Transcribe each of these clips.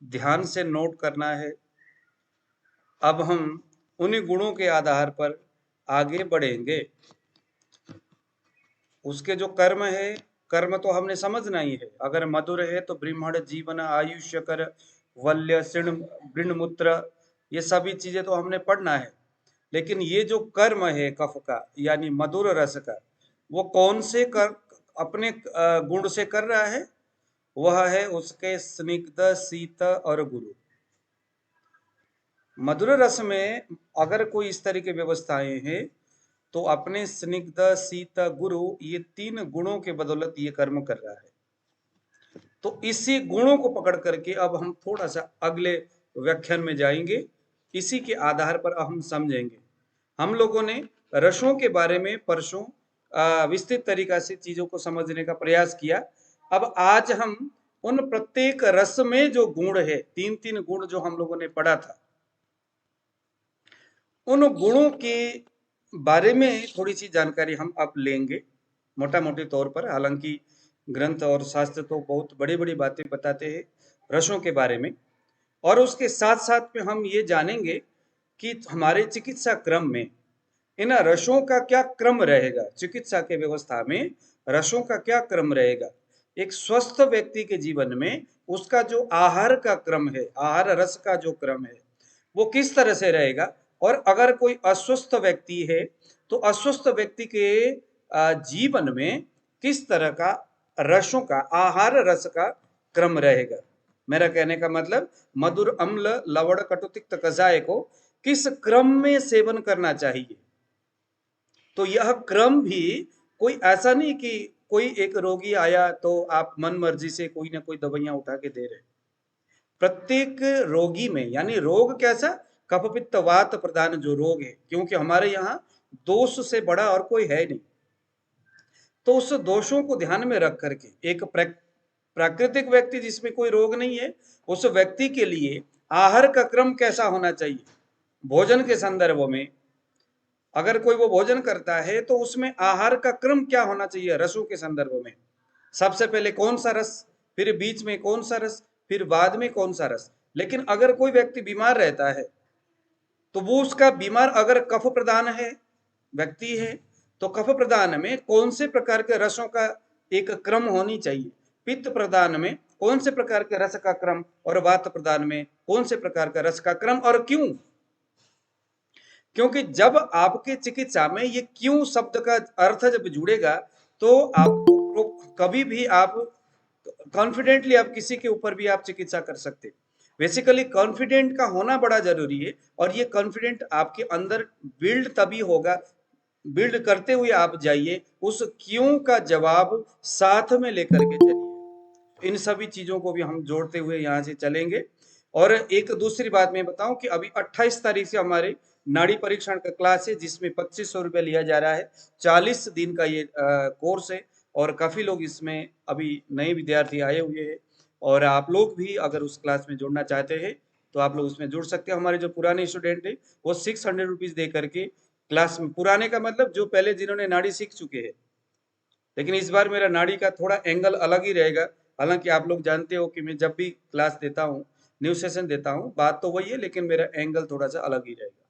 ध्यान से नोट करना है। अब हम उन्हीं गुणों के आधार पर आगे बढ़ेंगे। उसके जो कर्म है, कर्म तो हमने समझना ही है। अगर मधुर है तो ब्रह्मण जीवन आयुष्य कर वल्य सिण वृणमूत्र, ये सभी चीजें तो हमने पढ़ना है। लेकिन ये जो कर्म है कफ का यानी मधुर रस का, वो कौन से कर अपने गुण से कर रहा है? वह है उसके स्निग्ध शीत और गुरु। मधुर रस में अगर कोई इस तरह की व्यवस्थाएं हैं तो अपने स्निग्ध शीत गुरु, ये तीन गुणों के बदौलत ये कर्म कर रहा है। तो इसी गुणों को पकड़ करके अब हम थोड़ा सा अगले व्याख्यान में जाएंगे। इसी के आधार पर हम समझेंगे। हम लोगों ने रसों के बारे में परसों विस्तृत तरीका से चीजों को समझने का प्रयास किया। अब आज हम उन प्रत्येक रस में जो गुण है, तीन तीन गुण जो हम लोगों ने पढ़ा था, उन गुणों के बारे में थोड़ी सी जानकारी हम अब लेंगे मोटा मोटे तौर पर। हालांकि ग्रंथ और शास्त्र तो बहुत बड़ी बड़ी बातें बताते हैं रसों के बारे में, और उसके साथ साथ में हम ये जानेंगे कि हमारे चिकित्सा क्रम में इन रसों का क्या क्रम रहेगा। चिकित्सा के व्यवस्था में रसों का क्या क्रम रहेगा। एक स्वस्थ व्यक्ति के जीवन में उसका जो आहार का क्रम है, आहार रस का जो क्रम है, वो किस तरह से रहेगा। और अगर कोई अस्वस्थ व्यक्ति है तो अस्वस्थ व्यक्ति के जीवन में किस तरह का रसों का, आहार रस का क्रम रहेगा। मेरा कहने का मतलब मधुर अम्ल लवण कटु तिक्त कषाय को किस क्रम में सेवन करना चाहिए। तो यह क्रम भी कोई ऐसा नहीं कि कोई एक रोगी आया तो आप मन मर्जी से कोई ना कोई दवाइयां उठा के दे रहे। प्रत्येक रोगी में, यानी रोग कैसा, कफ पित्त वात प्रधान जो रोग है, क्योंकि हमारे यहाँ दोष से बड़ा और कोई है नहीं। तो उस दोषों को ध्यान में रख करके एक प्राकृतिक व्यक्ति जिसमें कोई रोग नहीं है, उस व्यक्ति के लिए आहार का क्रम कैसा होना चाहिए। भोजन के संदर्भ में अगर कोई वो भोजन करता है तो उसमें आहार का क्रम क्या होना चाहिए रसों के संदर्भ में। सबसे पहले कौन सा रस, फिर बीच में कौन सा रस, फिर बाद में कौन सा रस। लेकिन अगर कोई व्यक्ति बीमार रहता है तो वो उसका बीमार अगर कफ प्रधान है व्यक्ति है तो कफ प्रधान में कौन से प्रकार के रसों का एक क्रम होनी चाहिए। पित्त प्रधान में कौन से प्रकार के रस का क्रम, और वात प्रधान में कौन से प्रकार का रस का क्रम, और क्यों। क्योंकि जब आपके चिकित्सा में ये क्यों शब्द का अर्थ जब जुड़ेगा तो आपको कभी भी आप कॉन्फिडेंटली आप किसी के ऊपर भी आप चिकित्सा कर सकते। बेसिकली कॉन्फिडेंट का होना बड़ा जरूरी है, और ये कॉन्फिडेंट आपके अंदर बिल्ड तभी होगा, बिल्ड करते हुए आप जाइए, उस क्यों का जवाब साथ में लेकर के चलिए। इन सभी चीजों को भी हम जोड़ते हुए यहाँ से चलेंगे। और एक दूसरी बात मैं बताऊं कि अभी 28 तारीख से हमारे नाड़ी परीक्षण का क्लास है, जिसमें 2500 रुपये लिया जा रहा है। 40 दिन का ये कोर्स है, और काफी लोग इसमें अभी नए विद्यार्थी आए हुए हैं। और आप लोग भी अगर उस क्लास में जुड़ना चाहते हैं तो आप लोग उसमें जुड़ सकते हैं। हमारे जो पुराने स्टूडेंट है वो 600 रुपीज दे करके क्लास में, पुराने का मतलब जो पहले जिन्होंने नाड़ी सीख चुके हैं, लेकिन इस बार मेरा नाड़ी का थोड़ा एंगल अलग ही रहेगा। हालांकि आप लोग जानते हो कि मैं जब भी क्लास देता हूँ, न्यू सेशन देता हूँ, बात तो वही है, लेकिन मेरा एंगल थोड़ा सा अलग ही रहेगा।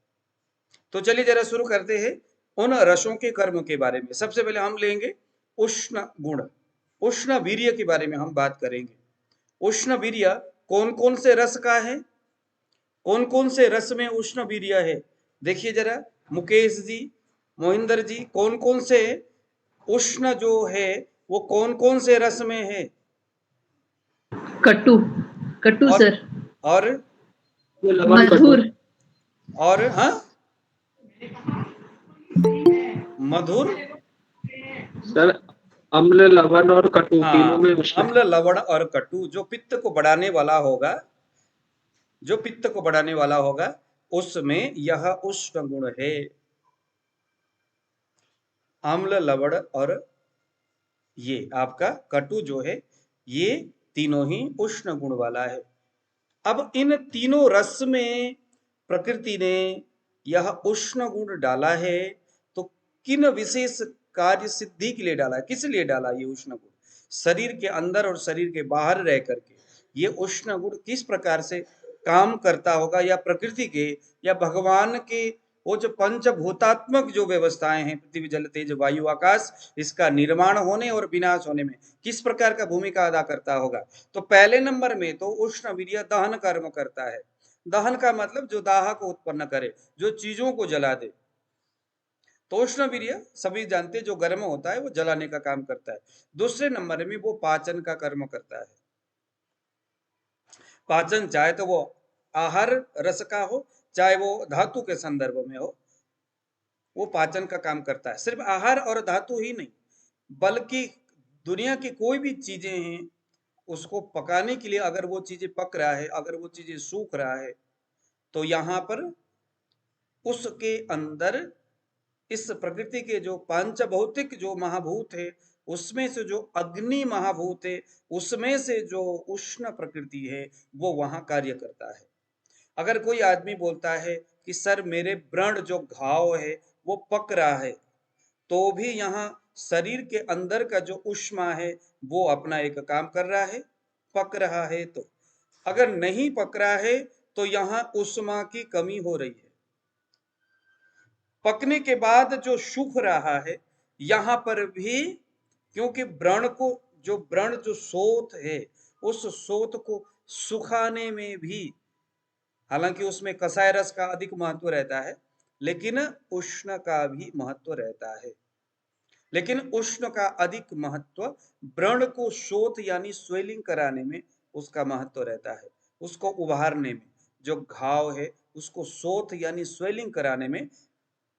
तो चलिए जरा शुरू करते हैं उन रसों के कर्म के बारे में। सबसे पहले हम लेंगे उष्ण गुण, उष्ण वीर्य के बारे में हम बात करेंगे। उष्ण वीर्य कौन कौन से रस का है, कौन कौन से रस में उष्ण वीर्य है। देखिए जरा मुकेश जी, मोहिंदर जी, कौन कौन से उष्ण जो है वो कौन कौन से रस में है। कटु, कटु और सर, और मधुर, और हाँ मधुर सर, अम्ल लवण और कटु तीनों में हाँ, उष्ण। अम्ल लवण और कटु जो पित्त को बढ़ाने वाला होगा, जो पित्त को बढ़ाने वाला होगा उसमें यह उष्ण गुण है। अम्ल लवण और ये आपका कटु जो है, ये तीनों ही उष्ण गुण वाला है। अब इन तीनों रस में प्रकृति ने यह उष्ण गुण डाला है तो किन विशेष कार्य सिद्धि के लिए डाला है, किस लिए डाला ये उष्ण गुण। शरीर के अंदर और शरीर के बाहर रह करके ये उष्ण गुण किस प्रकार से काम करता होगा, या प्रकृति के या भगवान के वो जो पंचभूतात्मक जो व्यवस्थाएं हैं, पृथ्वी जल तेज वायु आकाश, इसका निर्माण होने और विनाश होने में किस प्रकार का भूमिका अदा करता होगा। तो पहले नंबर में तो उष्ण वीर्य दहन कर्म करता है। दहन का मतलब जो दाह को उत्पन्न करे, जो चीजों को जला दे। तो उष्ण वीर्य सभी जानते, जो गर्म होता है वो जलाने का काम करता है। दूसरे नंबर में वो पाचन का कर्म करता है। पाचन चाहे तो वो आहार रस का हो, चाहे वो धातु के संदर्भ में हो, वो पाचन का काम करता है। सिर्फ आहार और धातु ही नहीं, बल्कि दुनिया की कोई भी चीजें हैं, उसको पकाने के लिए अगर वो चीजें पक रहा है, अगर वो चीजें सूख रहा है, तो यहाँ पर उसके अंदर इस प्रकृति के जो पांचभौतिक जो महाभूत है, उसमें से जो अग्नि महाभूत है, उसमें से जो उष्ण प्रकृति है, वो वहां कार्य करता है। अगर कोई आदमी बोलता है कि सर मेरे व्रण जो घाव है वो पक रहा है, तो भी यहाँ शरीर के अंदर का जो ऊष्मा है वो अपना एक काम कर रहा है, पक रहा है। तो अगर नहीं पक रहा है तो यहाँ ऊष्मा की कमी हो रही है। पकने के बाद जो सूख रहा है, यहाँ पर भी क्योंकि व्रण जो सोत है, उस सोत को सुखाने में भी, हालांकि उसमें कसाय रस का अधिक महत्व रहता है, लेकिन उष्ण का भी महत्व रहता है। लेकिन उष्ण का अधिक महत्व व्रण को शोथ यानी स्वेलिंग कराने में उसका महत्व रहता है। उसको उभारने में, जो घाव है उसको शोथ यानी स्वेलिंग कराने में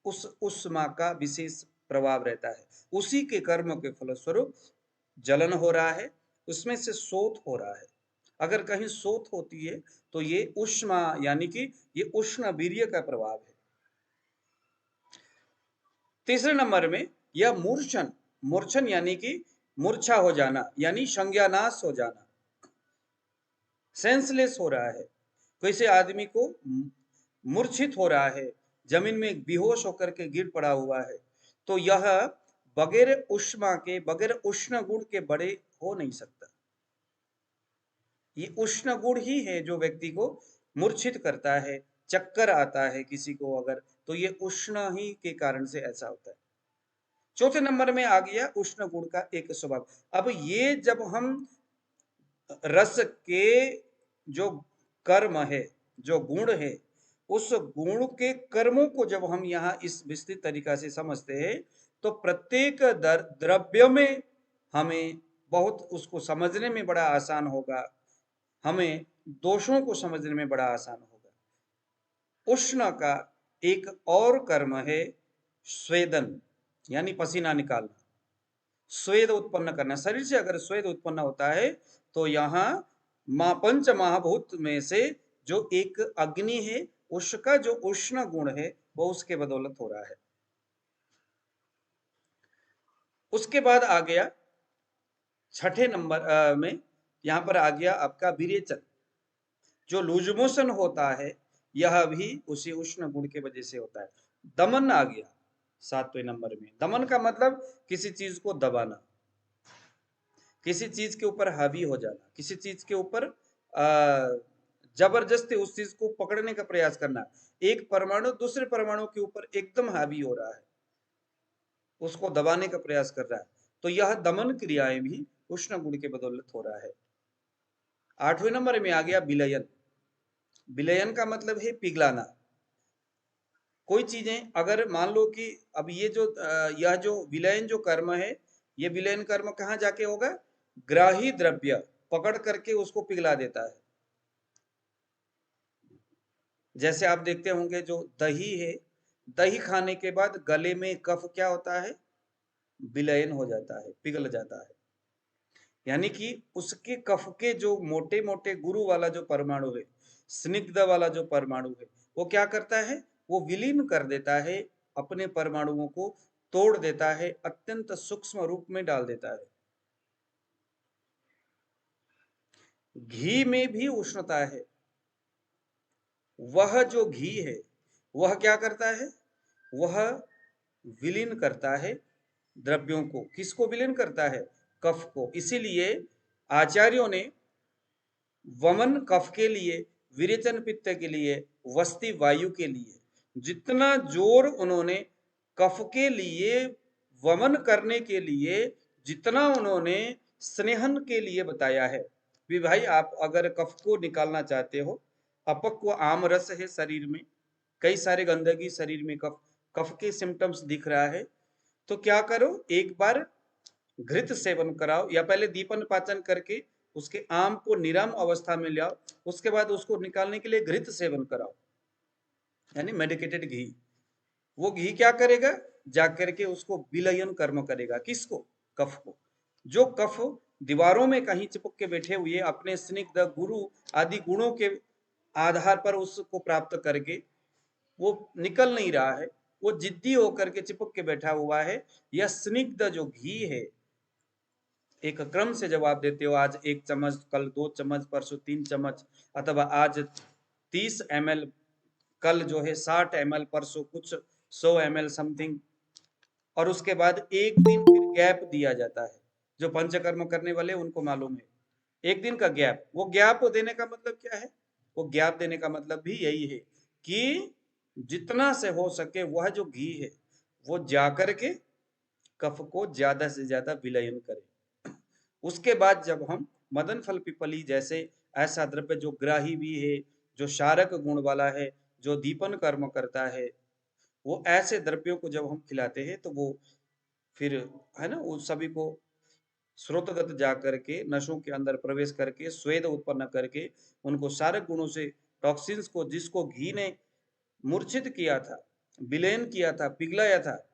उस उष्मा का विशेष प्रभाव रहता है। उसी के कर्म के फलस्वरूप जलन हो रहा है, उसमें से शोथ हो रहा है। अगर कहीं शोथ होती है तो ये उष्मा यानी कि ये उष्ण वीर्य का प्रभाव है। तीसरे नंबर में यह मूर्छन, मूर्छन यानी कि मूर्छा हो जाना, यानी संज्ञानाश हो जाना, सेंसलेस हो रहा है। किसी आदमी को मूर्छित हो रहा है, जमीन में बेहोश होकर के गिर पड़ा हुआ है, तो यह बगैर उष्मा के, बगैर उष्ण गुण के बड़े हो नहीं सकता। ये उष्ण गुण ही है जो व्यक्ति को मूर्छित करता है। चक्कर आता है किसी को अगर, तो ये उष्ण ही के कारण से ऐसा होता है। चौथे नंबर में आ गया उष्ण गुण का एक स्वभाव। अब ये जब हम रस के जो कर्म है, जो गुण है, उस गुण के कर्मों को जब हम यहाँ इस विस्तृत तरीका से समझते हैं, तो प्रत्येक द्रव्य में हमें बहुत उसको समझने में बड़ा आसान होगा, हमें दोषों को समझने में बड़ा आसान होगा। उष्ण का एक और कर्म है स्वेदन, यानी पसीना निकालना, स्वेद उत्पन्न करना। शरीर से अगर स्वेद उत्पन्न होता है तो यहाँ पंच महाभूत में से जो एक अग्नि है, उसका जो उष्ण गुण है वो उसके बदौलत हो रहा है। उसके बाद आ गया छठे नंबर में, यहां पर आ गया आपका विरेचन। जो लूज मोशन होता है यह भी उसी उष्ण गुण के वजह से होता है। दमन आ गया सातवें नंबर में। दमन का मतलब किसी चीज को दबाना, किसी चीज के ऊपर हावी हो जाना, किसी चीज के ऊपर जबरदस्ती उस चीज को पकड़ने का प्रयास करना। एक परमाणु दूसरे परमाणु के ऊपर एकदम हावी हो रहा है, उसको दबाने का प्रयास कर रहा है, तो यह दमन क्रियाएं भी उष्ण गुण के बदौलत हो रहा है। आठवें नंबर में आ गया विलयन। विलयन का मतलब है पिघलाना। कोई चीजें अगर मान लो कि अब ये जो यह जो विलयन जो कर्म है, ये विलयन कर्म कहाँ जाके होगा? ग्राही द्रव्य पकड़ करके उसको पिघला देता है। जैसे आप देखते होंगे जो दही है, दही खाने के बाद गले में कफ क्या होता है? विलयन हो जाता है, पिघल जाता है। यानी कि उसके कफ के जो मोटे मोटे गुरु वाला जो परमाणु है, स्निग्ध वाला जो परमाणु है, वो क्या करता है? वो विलीन कर देता है, अपने परमाणुओं को तोड़ देता है, अत्यंत सूक्ष्म रूप में डाल देता है। घी में भी उष्णता है। वह जो घी है वह क्या करता है? वह विलीन करता है द्रव्यों को। किसको विलीन करता है? कफ को। इसीलिए आचार्यों ने वमन कफ के लिए, विरेचन पित्त के लिए, वस्ति वायु के लिए। जितना जोर उन्होंने कफ के लिए, वमन करने के लिए, जितना उन्होंने स्नेहन के लिए बताया है भी भाई, आप अगर कफ को निकालना चाहते हो, अपक्व आम रस है शरीर में, कई सारे गंदगी शरीर में, कफ कफ के सिम्टम्स दिख रहा है, तो क्या करो, एक बार घृत सेवन कराओ, या पहले दीपन पाचन करके उसके आम को निराम अवस्था में ले आओ, उसके बाद उसको निकालने के लिए घृत सेवन कराओ, यानी मेडिकेटेड घी। वो घी क्या करेगा, जाकर के उसको विलयन कर्म करेगा, किसको, कफ को। जो कफ दीवारों में कहीं चिपक के बैठे हुए अपने स्निग्ध गुरु आदि गुणों के आधार पर उसको प्राप्त करके वो निकल नहीं रहा है, वो जिद्दी होकर के चिपक के बैठा हुआ है, यह स्निग्ध जो घी है, एक क्रम से जब आप देते हो, आज 1 चम्मच, कल 2 चम्मच, परसों 3 चम्मच, अथवा आज 30 ml, कल जो है 60 ml, परसों कुछ 100 ml समथिंग, और उसके बाद एक दिन फिर गैप दिया जाता है। जो पंचकर्म करने वाले उनको मालूम है, एक दिन का गैप। वो गैप देने का मतलब क्या है, वो गैप देने का मतलब भी यही है कि जितना से हो सके वह जो घी है वो जाकर के कफ को ज्यादा से ज्यादा विलयन करे। उसके बाद जब हम मदन फल पिपली जैसे ऐसा द्रव्य जो ग्राही भी है, जो शारक गुण वाला है, जो दीपन कर्म करता है, वो ऐसे द्रव्यों को जब हम खिलाते हैं तो वो फिर, है ना, उन सभी को स्रोतगत जा करके नसों के अंदर प्रवेश करके स्वेद उत्पन्न करके उनको शारक गुणों से, टॉक्सिन्स को, जिसको घी ने मूर्छित किया था, विलयन किया था, पिघलाया था,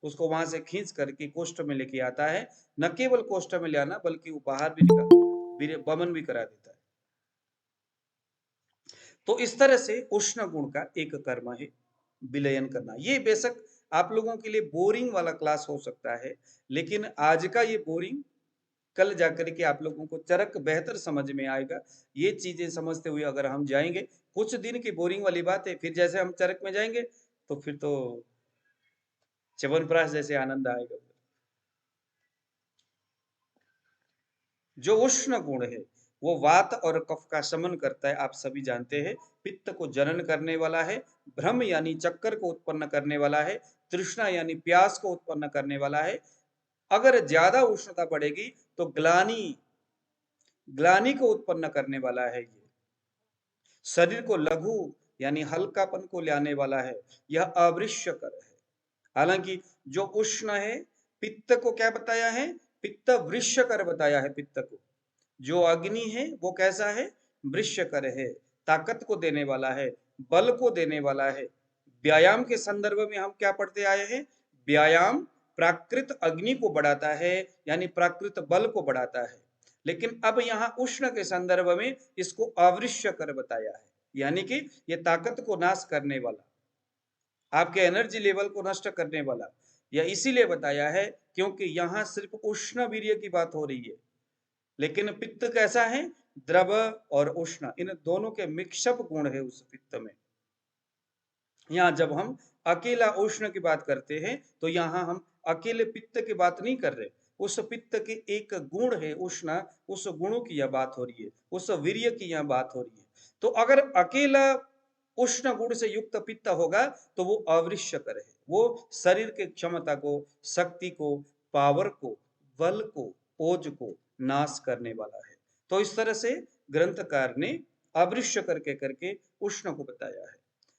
उसको वहां से खींच करके कोष्ठ में लेके आता है। न केवल कोष्ठ में ले आना बल्कि उपहार भी निकाल, वमन भी करा देता है। तो इस तरह से उष्ण गुण का एक कर्म है विलयन करना। ये बेशक आप लोगों के लिए बोरिंग वाला क्लास हो सकता है, लेकिन आज का ये बोरिंग कल जाकर के आप लोगों को चरक बेहतर समझ में आएगा। ये चीजें समझते हुए अगर हम जाएंगे, कुछ दिन की बोरिंग वाली बात है, फिर जैसे हम चरक में जाएंगे तो फिर तो च्यवनप्राश जैसे आनंद आएगा। जो उष्ण गुण है वो वात और कफ का शमन करता है, आप सभी जानते हैं। पित्त को जनन करने वाला है, भ्रम यानी चक्कर को उत्पन्न करने वाला है, तृष्णा यानी प्यास को उत्पन्न करने वाला है। अगर ज्यादा उष्णता बढ़ेगी तो ग्लानि, ग्लानि को उत्पन्न करने वाला है। ये शरीर को लघु यानी हल्कापन को लाने वाला है, यह अवृश्यकर है। हालांकि जो उष्ण है, पित्त को क्या बताया है, पित्त वृश्यकर बताया है। पित्त को जो अग्नि है वो कैसा है, वृश्यकर है, ताकत को देने वाला है, बल को देने वाला है। व्यायाम के संदर्भ में हम क्या पढ़ते आए हैं, व्यायाम प्राकृत अग्नि को बढ़ाता है, यानी प्राकृत बल को बढ़ाता है। लेकिन अब यहाँ उष्ण के संदर्भ में इसको अवृश्यकर बताया है, यानी कि ये ताकत को नाश करने वाला, आपके एनर्जी लेवल को नष्ट करने वाला। यह इसीलिए बताया है क्योंकि यहाँ सिर्फ उष्ण वीर्य की बात हो रही है। लेकिन पित्त कैसा है, द्रव और उष्ण, इन दोनों के मिक्सअप गुण है उस पित्त में। यहाँ जब हम अकेला उष्ण की बात करते हैं तो यहाँ हम अकेले पित्त की बात नहीं कर रहे, उस पित्त के एक गुण है उष्ण, उस गुणों की यह बात हो रही है, उस वीर्य की यह बात हो रही है। तो अगर अकेला उष्ण गुण से युक्त पित्त होगा तो वो अवृश्यकर है, वो शरीर के क्षमता को, शक्ति को, पावर को, बल को, ओज को नाश करने वाला है। तो इस तरह से ग्रंथकार ने अवृश्यकर के करके उष्ण को बताया है।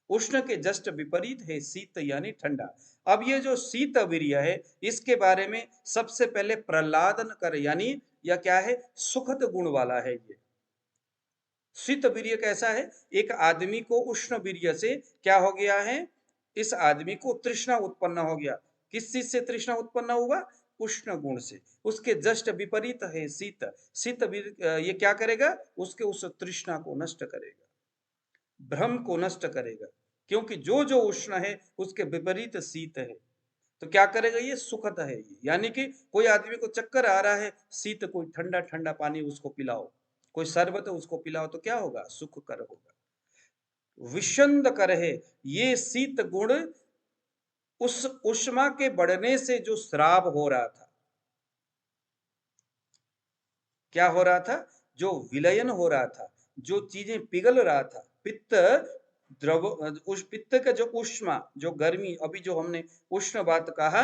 उष्ण के जस्ट विपरीत है शीत यानी ठंडा। अब ये जो शीत वीर्य है, इसके बारे में सबसे पहले प्रहलादन कर, यानी यह क्या है, सुखद गुण वाला है। ये शीत वीर्य कैसा है, एक आदमी को उष्ण वीर्य से क्या हो गया है, इस आदमी को तृष्णा उत्पन्न हो गया। किस चीज से तृष्णा उत्पन्न हुआ, उष्ण गुण से। उसके जस्ट विपरीत है शीत। शीत ये क्या करेगा, उसके उस तृष्णा को नष्ट करेगा, भ्रम को नष्ट करेगा, क्योंकि जो जो उष्ण है उसके विपरीत शीत है। तो क्या करेगा, ये सुखद है। यानी कि कोई आदमी को चक्कर आ रहा है, शीत कोई ठंडा ठंडा पानी उसको पिलाओ, कोई शरबत उसको पिलाओ, तो क्या होगा, सुखकर होगा, विषंद कर है। ये शीत गुण उस उष्मा के बढ़ने से जो श्राव हो रहा था, क्या हो रहा था, जो विलयन हो रहा था, जो चीजें पिघल रहा था, पित्त द्रव, उस पित्त का जो उष्मा, जो गर्मी, अभी जो हमने उष्ण बात कहा,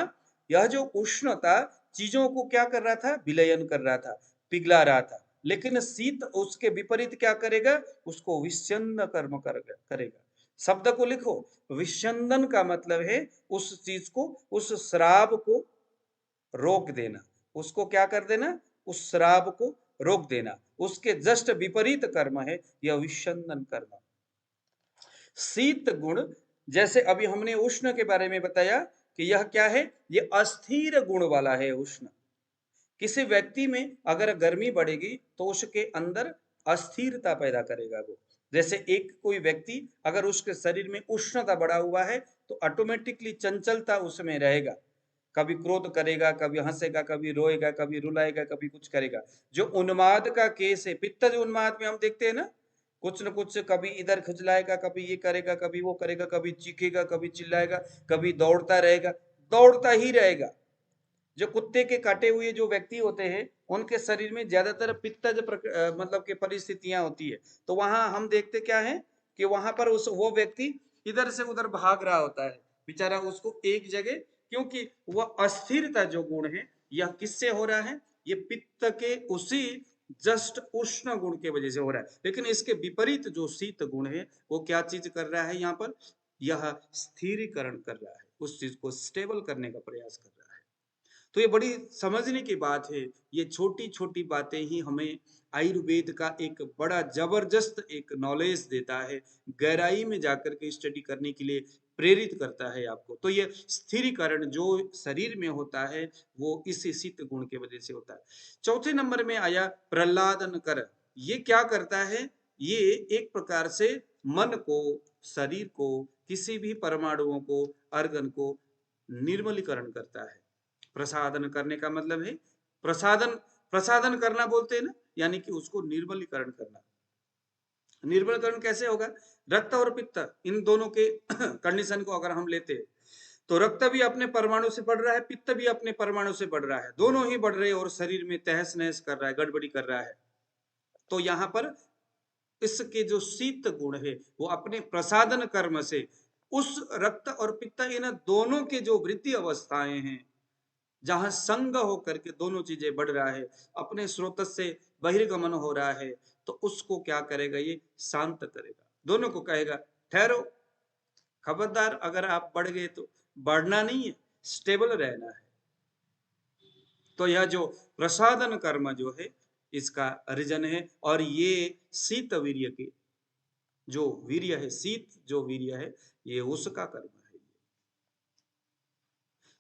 यह जो उष्ण था चीजों को क्या कर रहा था, विलयन कर रहा था, पिघला रहा था। लेकिन शीत उसके विपरीत क्या करेगा, उसको विच्छिन्न कर्म करेगा। शब्द को लिखो, विच्छिन्न का मतलब है उस चीज को, उस श्राव को रोक देना, उसको क्या कर देना, उस श्राव को रोक देना। उसके जस्ट विपरीत कर्म है यह विच्छिन्न कर्म। शीत गुण, जैसे अभी हमने उष्ण के बारे में बताया कि यह क्या है, ये अस्थिर गुण वाला है उष्ण। किसी व्यक्ति में अगर गर्मी बढ़ेगी तो उसके अंदर अस्थिरता पैदा करेगा वो। जैसे एक कोई व्यक्ति अगर उसके शरीर में उष्णता बढ़ा हुआ है तो ऑटोमेटिकली चंचलता उसमें रहेगा, कभी क्रोध करेगा, कभी हंसेगा, कभी रोएगा, कभी रुलाएगा, कभी कुछ करेगा। जो उन्माद का केस है, पित्तज उन्माद में हम देखते हैं ना, कुछ न कुछ कभी इधर खुजलाएगा, कभी ये करेगा, कभी वो करेगा, कभी चीखेगा, कभी चिल्लाएगा, कभी दौड़ता रहेगा, दौड़ता ही रहेगा। जो कुत्ते के काटे हुए जो व्यक्ति होते हैं उनके शरीर में ज्यादातर पित्तज मतलब के परिस्थितियां होती है। तो वहां हम देखते क्या है कि वहां पर वो व्यक्ति इधर से उधर भाग रहा होता है बेचारा, उसको एक जगह, क्योंकि वह अस्थिरता जो गुण है यह किससे हो रहा है, ये पित्त के उसी जस्ट उष्ण गुण के वजह से हो रहा है। लेकिन इसके विपरीत जो शीत गुण है वो क्या चीज कर रहा है, यहाँ पर यह स्थिरीकरण कर रहा है, उस चीज को स्टेबल करने का प्रयास कर रहा है। तो ये बड़ी समझने की बात है। ये छोटी छोटी बातें ही हमें आयुर्वेद का एक बड़ा जबरदस्त एक नॉलेज देता है, गहराई में जाकर के स्टडी करने के लिए प्रेरित करता है आपको। तो ये स्थिरीकरण जो शरीर में होता है वो इस शीत गुण के वजह से होता है। चौथे नंबर में आया प्रहलादन कर। ये क्या करता है, ये एक प्रकार से मन को, शरीर को, किसी भी परमाणुओं को, अर्गन को निर्मलीकरण करता है। प्रसादन करने का मतलब है प्रसादन, प्रसादन करना बोलते हैं ना, यानी कि उसको निर्मलीकरण करना। निर्मलीकरण कैसे होगा, रक्त और पित्त इन दोनों के कंडीशन को अगर हम लेते हैं तो रक्त भी अपने परमाणु से बढ़ रहा है, पित्त भी अपने परमाणु से बढ़ रहा है, दोनों ही बढ़ रहे हैं और शरीर में तहस नहस कर रहा है, गड़बड़ी कर रहा है। तो यहाँ पर इसके जो शीत गुण है वो अपने प्रसादन कर्म से उस रक्त और पित्त इन दोनों के जो वृद्धि अवस्थाएं हैं, जहां संग होकर के दोनों चीजें बढ़ रहा है, अपने स्रोत से बहिर्गमन हो रहा है, तो उसको क्या करेगा, ये शांत करेगा, दोनों को कहेगा ठहरो, खबरदार, अगर आप बढ़ गए तो बढ़ना नहीं है, स्टेबल रहना है। तो यह जो प्रसादन कर्म जो है इसका रीजन है। और ये शीत वीर्य के जो वीर्य है, शीत जो वीर्य है ये उसका कर्म है।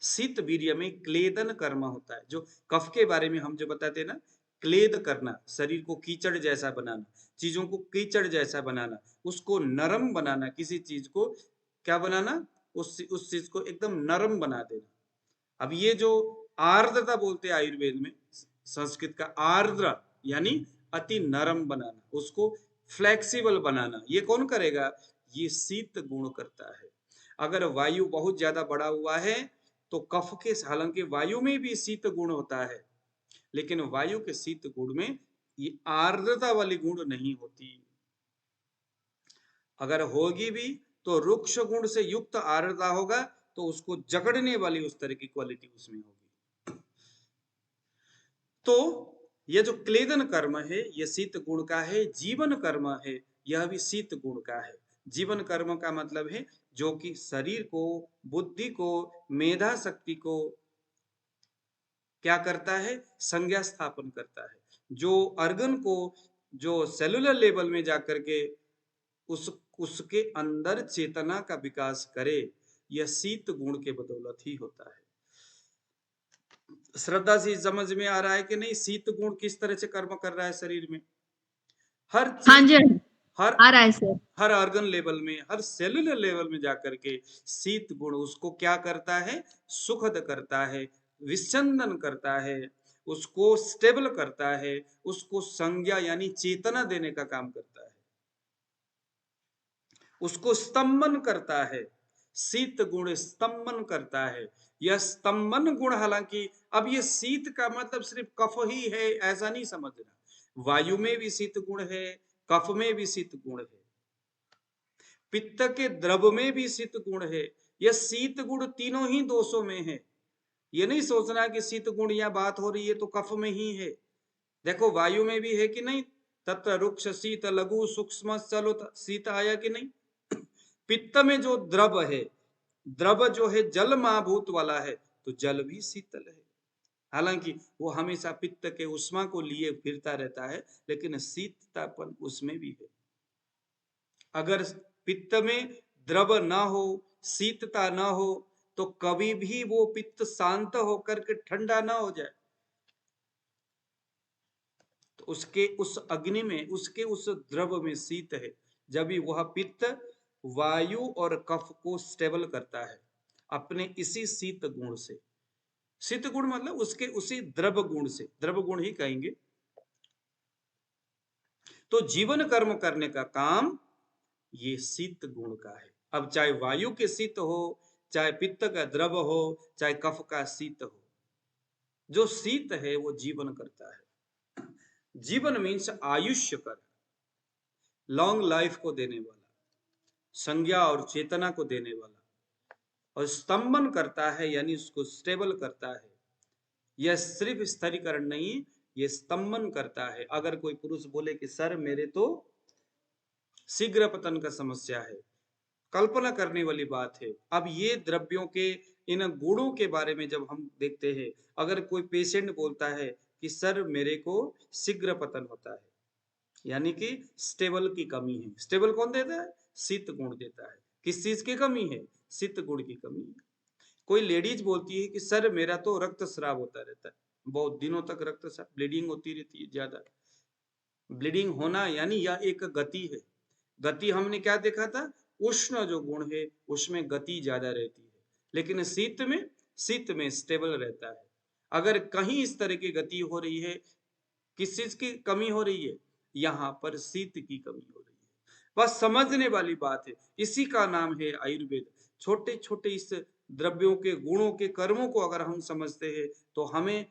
शीत वीर्य में क्लेदन कर्म होता है, जो कफ के बारे में हम जो बताते हैं ना, क्लेद करना, शरीर को कीचड़ जैसा बनाना, चीजों को कीचड़ जैसा बनाना, उसको नरम बनाना, किसी चीज को क्या बनाना, उस चीज को एकदम नरम बना देना। अब ये जो आर्द्रता बोलते हैं आयुर्वेद में, संस्कृत का आर्द्र यानी अति नरम बनाना, उसको फ्लेक्सिबल बनाना, ये कौन करेगा, ये शीत गुण करता है। अगर वायु बहुत ज्यादा बढ़ा हुआ है तो कफ के, हालांकि वायु में भी शीत गुण होता है लेकिन वायु के शीत गुण में ये आर्द्रता वाली गुण नहीं होती, अगर होगी भी तो रुक्ष गुण से युक्त आर्द्रता होगा तो उसको जकड़ने वाली उस तरह की क्वालिटी उसमें होगी। तो यह जो क्लेदन कर्म है यह शीत गुण का है। जीवन कर्म है यह भी शीत गुण का है। जीवन कर्म का मतलब है जो कि शरीर को, बुद्धि को, मेधा शक्ति को क्या करता है, संज्ञा स्थापन करता है। जो अर्गन को, जो सेलुलर लेवल में जाकर के उसके अंदर चेतना का विकास करे, यह शीत गुण के बदौलत ही होता है। श्रद्धा से समझ में आ रहा है कि नहीं, शीत गुण किस तरह से कर्म कर रहा है शरीर में, हर हाँ चीज, जी, हर आ रहा है सर। हर ऑर्गन लेवल में, हर सेलुलर लेवल में जाकर के शीत गुण उसको क्या करता है, सुखद करता है, विस्चंदन करता है, उसको स्टेबल करता है, उसको संज्ञा यानी चेतना देने का काम करता है, उसको स्तंभन करता है। शीत गुण स्तंभन करता है। यह स्तंभन गुण, हालांकि अब ये शीत का मतलब सिर्फ कफ ही है ऐसा नहीं समझना, वायु में भी शीत गुण है, कफ में भी शीत गुण है, पित्त के द्रव में भी शीत गुण है। यह शीत गुण तीनों ही दोषों में है। ये नहीं सोचना कि शीत गुण या बात हो रही है तो कफ में ही है। देखो वायु में भी है कि नहीं, तत्र रुक्ष शीत लघु सूक्ष्म चलो शीत आया कि नहीं। पित्त में जो द्रव है, द्रव जो है जल महाभूत वाला है, तो जल भी शीतल है। हालांकि वो हमेशा पित्त के उष्मा को लिए फिरता रहता है, लेकिन शीततापन उसमें भी है। अगर पित्त में द्रव ना हो, शीतता ना हो, तो कभी भी वो पित्त शांत होकर के ठंडा ना हो जाए, तो उसके उस अग्नि में, उसके उस द्रव में शीत है। जब भी वह पित्त वायु और कफ को स्टेबल करता है अपने इसी शीत गुण से। शीत गुण मतलब उसके उसी द्रव गुण से, द्रव गुण ही कहेंगे। तो जीवन कर्म करने का काम ये शीत गुण का है। अब चाहे वायु के शीत हो, चाहे पित्त का द्रव हो, चाहे कफ का शीत हो, जो शीत है वो जीवन करता है। जीवन मीन्स आयुष्य कर, लॉन्ग लाइफ को देने वाला, संज्ञा और चेतना को देने वाला, और स्तंभन करता है यानी उसको स्टेबल करता है। यह सिर्फ स्थिरीकरण नहीं, यह स्तंभन करता है। अगर कोई पुरुष बोले कि सर मेरे तो शीघ्र पतन का समस्या है, कल्पना करने वाली बात है। अब ये द्रव्यों के इन गुणों के बारे में जब हम देखते हैं, अगर कोई पेशेंट बोलता है कि सर मेरे को शीघ्र पतन होता है, यानी कि स्टेबल की कमी है। स्टेबल कौन देता है? शीत गुण देता है। किस चीज की कमी है? शीत गुण की कमी है। कोई लेडीज बोलती है कि सर मेरा तो रक्त स्राव होता रहता है, बहुत दिनों तक रक्त स्राव, ब्लीडिंग होती रहती है ज्यादा। ब्लीडिंग होना यानी यह एक गति है। गति हमने क्या देखा था? उष्ण जो गुण है उसमें गति ज्यादा रहती है, लेकिन शीत में स्टेबल रहता है। अगर कहीं इस तरह की गति हो रही है, किस चीज की कमी हो रही है? यहाँ पर शीत की कमी हो रही है। बस समझने वाली बात है। इसी का नाम है आयुर्वेद। छोटे छोटे इस द्रव्यों के गुणों के कर्मों को अगर हम समझते हैं, तो हमें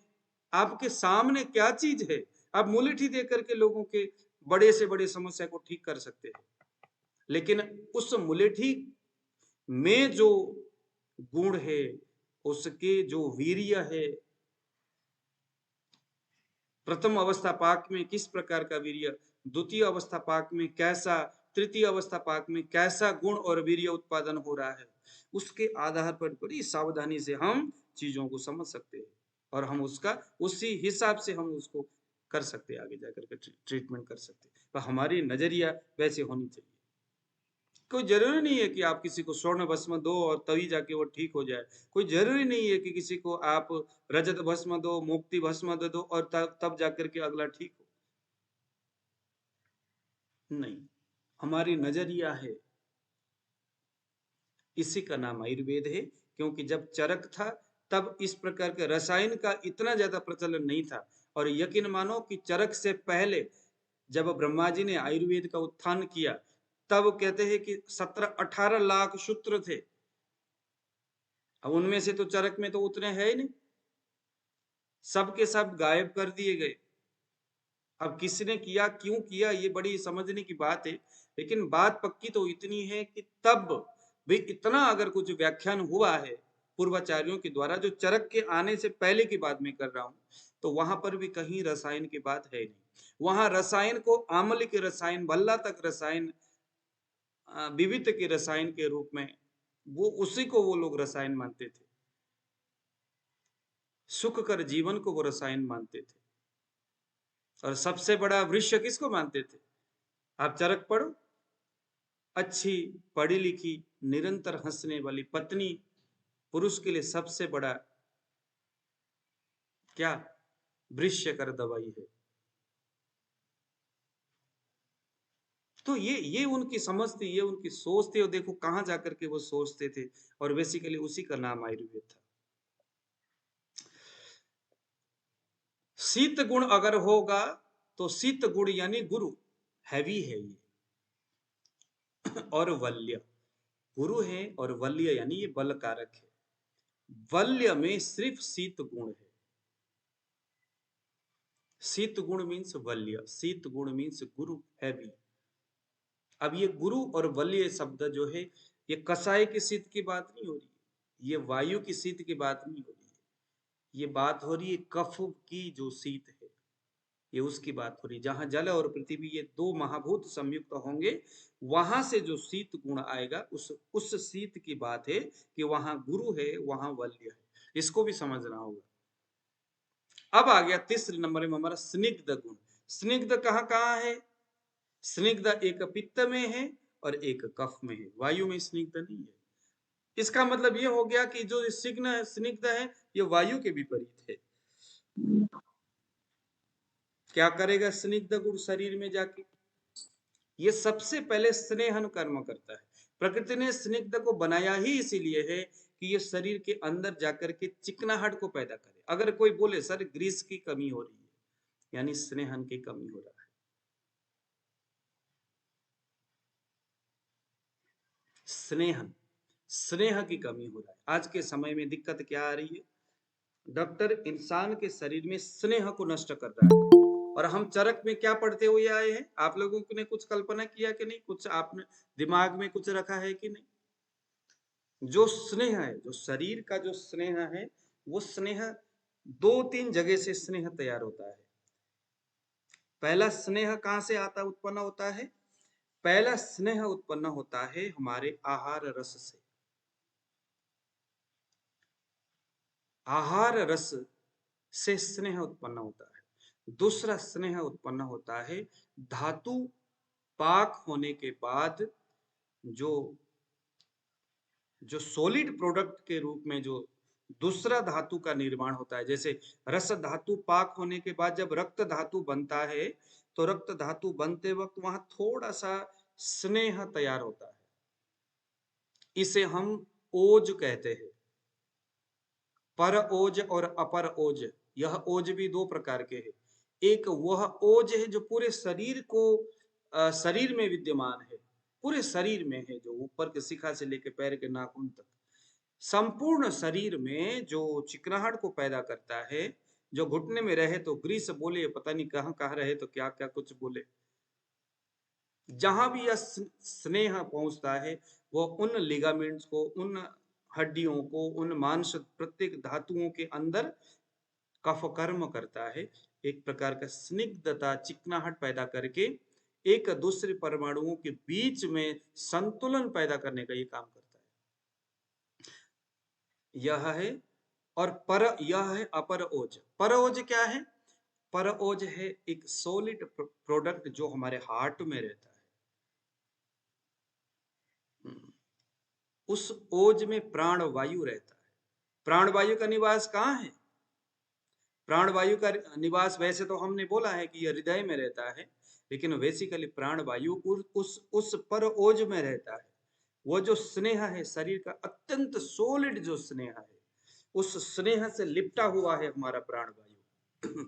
आपके सामने क्या चीज है, आप मुलेठी दे करके लोगों के बड़े से बड़े समस्या को ठीक कर सकते हैं, लेकिन उस मुलेठी में जो गुण है, उसके जो वीर्य है, प्रथम अवस्था पाक में किस प्रकार का वीर्य, द्वितीय अवस्था पाक में कैसा, तृतीय अवस्था पाक में कैसा गुण और वीर्य उत्पादन हो रहा है, उसके आधार पर बड़ी सावधानी से हम चीजों को समझ सकते हैं, और हम उसका उसी हिसाब से हम उसको कर सकते हैं, आगे जाकर के ट्रीटमेंट कर सकते हैं। पर हमारी नजरिया वैसे होनी चाहिए। कोई जरूरी नहीं है कि आप किसी को स्वर्ण भस्म दो और तभी जाके वो ठीक हो जाए। कोई जरूरी नहीं है कि किसी को आप रजत भस्म दो, मुक्ति भस्म दे दो और तब जाकर के अगला ठीक हो। नहीं, हमारी नजरिया है। इसी का नाम आयुर्वेद है। क्योंकि जब चरक था तब इस प्रकार के रसायन का इतना ज्यादा प्रचलन नहीं था। और यकीन मानो कि चरक से पहले जब ब्रह्मा जी ने आयुर्वेद का उत्थान किया, तब कहते हैं कि 17-18 लाख सूत्र थे। अब उनमें से तो चरक में तो उतने है ही नहीं, सबके सब गायब कर दिए गए। अब किसने किया, क्यों किया, ये बड़ी समझने की बात है। लेकिन बात पक्की तो इतनी है कि तब भी इतना अगर कुछ व्याख्यान हुआ है पूर्वाचार्यों के द्वारा, जो चरक के आने से पहले की बात मैं कर रहा हूं, तो वहां पर भी कहीं रसायन की बात है नहीं। वहां रसायन को आम्ल के रसायन, भल्ला तक रसायन, विविध के रसायन के रूप में वो उसी को वो लोग रसायन मानते थे। सुख कर जीवन को वो रसायन मानते थे। और सबसे बड़ा वृक्ष किसको मानते थे? आप चरक पढ़ो, अच्छी पढ़ी लिखी निरंतर हंसने वाली पत्नी पुरुष के लिए सबसे बड़ा क्या वृक्ष कर दवाई है। तो ये उनकी समझ थी, ये उनकी सोच थी, और देखो कहां जाकर के वो सोचते थे। और बेसिकली उसी का नाम आयुर्वेद था। शीत गुण अगर होगा तो शीत गुण यानी गुरु हैवी है ये, और वल्य गुरु है, और वल्य यानी ये बल कारक है। वल्य में सिर्फ शीत गुण है। शीत गुण मीन्स वल्य, शीत गुण मीन्स गुरु हैवी। अब ये गुरु और वल्य शब्द जो है, ये कसाय के शीत की बात नहीं हो रही, ये वायु की शीत की बात नहीं हो रही है, ये बात हो रही है कफ की जो शीत है, ये उसकी बात हो रही है। जहां जल और पृथ्वी ये दो महाभूत संयुक्त होंगे, वहां से जो शीत गुण आएगा, उस शीत की बात है कि वहां गुरु है, वहां वल्य है। इसको भी समझना होगा। अब आ गया तीसरे नंबर में हमारा स्निग्ध गुण। स्निग्ध कहाँ कहाँ है? स्निग्ध एक पित्त में है और एक कफ में है, वायु में स्निग्ध नहीं है। इसका मतलब ये हो गया कि जो स्निग्ध है, ये वायु के विपरीत है। क्या करेगा स्निग्ध गुण शरीर में जाके? ये सबसे पहले स्नेहन कर्म करता है। प्रकृति ने स्निग्ध को बनाया ही इसीलिए है कि ये शरीर के अंदर जाकर के चिकनाहट को पैदा करे। अगर कोई बोले सर ग्रीस की कमी हो रही है, यानी स्नेहन की कमी हो रहा है। स्नेहन, स्नेह की कमी हो रहा है। आज के समय में दिक्कत क्या आ रही है? डॉक्टर इंसान के शरीर में स्नेह को नष्ट कर रहा है। और हम चरक में क्या पढ़ते हुए आए हैं? आप लोगों ने कुछ कल्पना किया कि नहीं? कुछ आपने दिमाग में कुछ रखा है कि नहीं? जो स्नेह है, जो शरीर का जो स्नेह है, वो स्नेह दो तीन जगह से स्नेह तैयार होता है। पहला स्नेह कहां से आता उत्पन्न होता है? पहला स्नेह उत्पन्न होता है हमारे आहार रस से। आहार रस से स्नेह उत्पन्न होता है। दूसरा स्नेह उत्पन्न होता है धातु पाक होने के बाद जो जो सॉलिड प्रोडक्ट के रूप में जो दूसरा धातु का निर्माण होता है। जैसे रस धातु पाक होने के बाद जब रक्त धातु बनता है, तो रक्त धातु बनते वक्त वहां थोड़ा सा स्नेह तैयार होता है। इसे हम ओज कहते हैं। पर ओज और अपर ओज, यह ओज भी दो प्रकार के हैं। एक वह ओज है जो पूरे शरीर को शरीर में विद्यमान है, पूरे शरीर में है, जो ऊपर के शिखा से लेकर पैर के नाखून तक संपूर्ण शरीर में जो चिकनाहट को पैदा करता है। जो घुटने में रहे तो ग्रीस बोले, पता नहीं कहाँ कहाँ रहे तो क्या क्या कुछ बोले। जहां भी यह स्नेह पहुंचता है, वो उन लिगामेंट्स को, उन हड्डियों को, उन मांस प्रत्येक धातुओं के अंदर कफ कर्म करता है। एक प्रकार का स्निग्धता, चिकनाहट पैदा करके एक दूसरे परमाणुओं के बीच में संतुलन पैदा करने का ये काम करता है। यह है। और यह है अपर ओज। पर ओज क्या है? पर ओज है एक सॉलिड प्रोडक्ट जो हमारे हार्ट में रहता है। उस ओज में प्राण वायु रहता है। प्राण वायु का निवास कहाँ है? प्राण वायु का निवास वैसे तो हमने बोला है कि यह हृदय में रहता है, लेकिन बेसिकली प्राण वायु उस पर ओज में रहता है। वो जो स्नेह है, शरीर का अत्यंत सॉलिड जो स्नेह है, उस स्नेह से लिपटा हुआ है हमारा प्राण वायु।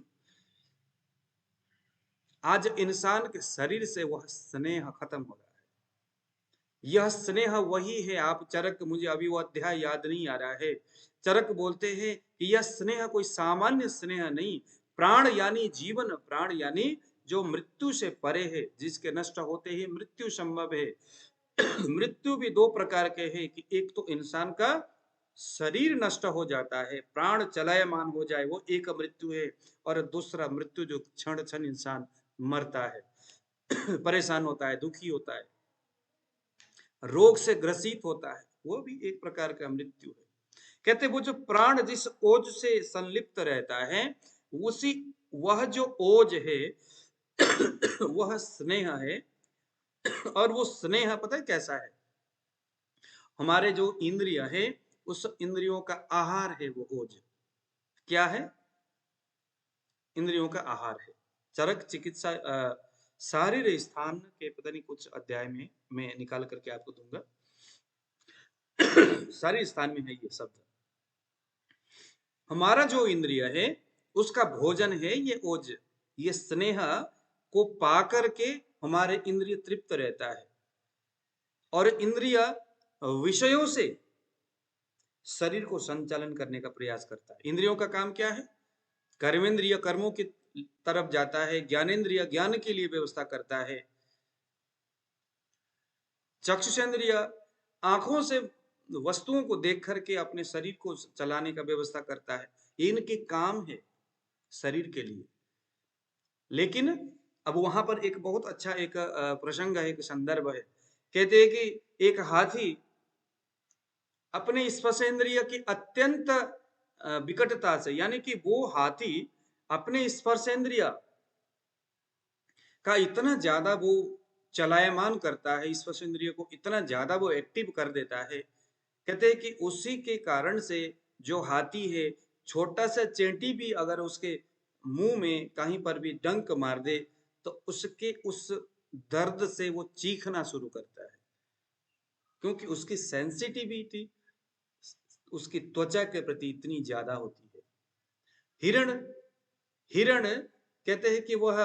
आज इंसान के शरीर से वह स्नेह खत्म हो रहा है। यह स्नेह वही है। आप चरक, मुझे अभी वो अध्याय याद नहीं आ रहा है, चरक बोलते हैं कि यह स्नेह कोई सामान्य स्नेह नहीं, प्राण यानी जीवन, प्राण यानी जो मृत्यु से परे है, जिसके नष्ट होते ही मृत्यु संभव है। मृत्यु भी दो प्रकार के हैं कि एक तो इंसान का शरीर नष्ट हो जाता है, प्राण चलायमान हो जाए, वो एक मृत्यु है। और दूसरा मृत्यु जो क्षण क्षण इंसान मरता है, परेशान होता है, दुखी होता है, रोग से ग्रसित होता है, वो भी एक प्रकार का मृत्यु है। कहते वो जो प्राण जिस ओज से संलिप्त रहता है, उसी वह जो ओज है वह स्नेह है। और वो स्नेह पता है कैसा है? हमारे जो इंद्रिय है, उस इंद्रियों का आहार है वो ओज। क्या है? इंद्रियों का आहार है। चरक चिकित्सा शारीर स्थान के पता नहीं कुछ अध्याय में मैं निकाल करके आपको दूंगा। शारीर स्थान में है ये शब्द। हमारा जो इंद्रिय है उसका भोजन है ये ओज। ये स्नेह को पा करके हमारे इंद्रिय तृप्त रहता है। और इंद्रिय विषयों से शरीर को संचालन करने का प्रयास करता है। इंद्रियों का काम क्या है? कर्मेंद्रिय कर्मों की तरफ जाता है, ज्ञानेंद्रिय ज्ञान के लिए व्यवस्था करता है, चक्षुषेंद्रिय आंखों से वस्तुओं को देख करके अपने शरीर को चलाने का व्यवस्था करता है। इनके काम है शरीर के लिए। लेकिन अब वहां पर एक बहुत अच्छा एक प्रसंग है, एक संदर्भ है। कहते हैं कि एक हाथी अपने स्पर्शेंद्रिय की अत्यंत विकटता से, यानी कि वो हाथी अपने स्पर्शेंद्रिय का इतना ज्यादा वो चलायमान करता है, स्पर्शेंद्रिय को इतना ज्यादा वो एक्टिव कर देता है। कहते हैं कि उसी के कारण से जो हाथी है, छोटा सा चेंटी भी अगर उसके मुंह में कहीं पर भी डंक मार दे तो उसके उस दर्द से वो चीखना शुरू करता है, क्योंकि उसकी सेंसिटिविटी उसकी त्वचा के प्रति इतनी ज्यादा होती है। हिरण हिरण कहते हैं कि वह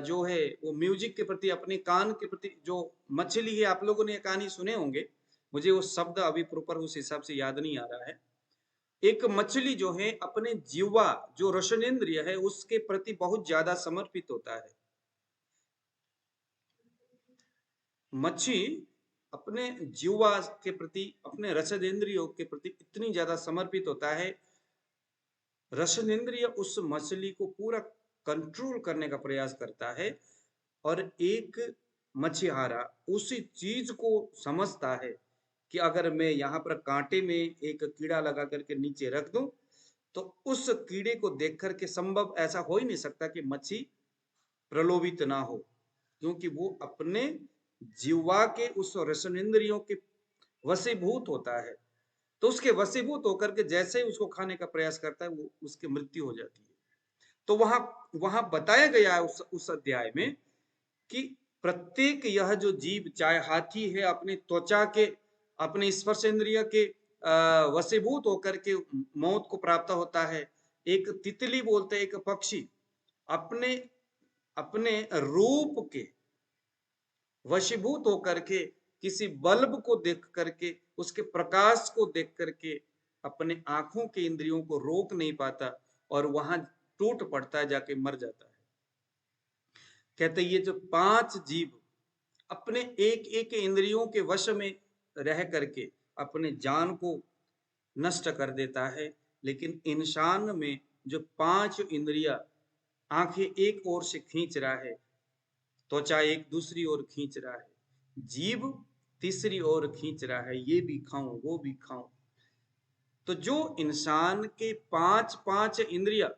जो है वो म्यूजिक के प्रति, अपने कान के प्रति, जो मछली है, आप लोगों ने ये कहानी सुने होंगे, मुझे वो शब्द अभी प्रॉपर उस हिसाब से याद नहीं आ रहा है। एक मछली जो है अपने जीवा, जो रसनेंद्रिय है, उसके प्रति बहुत ज्यादा समर्पित होता है। मच्छी अपने जीवा के प्रति, अपने रसनेंद्रियों के प्रति इतनी ज्यादा समर्पित होता है, रसनेंद्रिय उस मछली को पूरा कंट्रोल करने का प्रयास करता है, और एक मछुआरा उसी चीज को समझता है कि अगर मैं यहाँ पर कांटे में एक कीड़ा लगा करके नीचे रख दूं तो उस कीड़े को देख करके संभव ऐसा हो ही नहीं सकता कि मच्छी प्रलोभित ना हो, क्योंकि वो अपने जीवा के उस रसनेंद्रियों के वशीभूत होता है। तो उसके वशीभूत होकर के जैसे ही उसको खाने का प्रयास करता है, वो उसकी मृत्यु हो जाती है। तो वहां वहां बताया गया है उस अध्याय में कि प्रत्येक यह जो जीव, चाहे हाथी है, अपने त्वचा के, अपने स्पर्शेंद्रिय के वशीभूत होकर के मौत को प्राप्त होता है। एक तितली बोलते, एक पक्षी अपने अपने रूप के वशीभूत होकर के किसी बल्ब को देख करके, उसके प्रकाश को देख करके अपने आंखों के इंद्रियों को रोक नहीं पाता और वहां टूट पड़ता है, जाके मर जाता है। कहते ये जो 5 जीव अपने एक एक इंद्रियों के वश में रह करके अपने जान को नष्ट कर देता है, लेकिन इंसान में जो 5 इंद्रिया, आंखें एक ओर से खींच रहा है, त्वचा एक दूसरी ओर खींच रहा है, जीव तीसरी ओर खींच रहा है, ये भी खाऊं वो भी खाऊं। तो जो इंसान के 5 इंद्रिया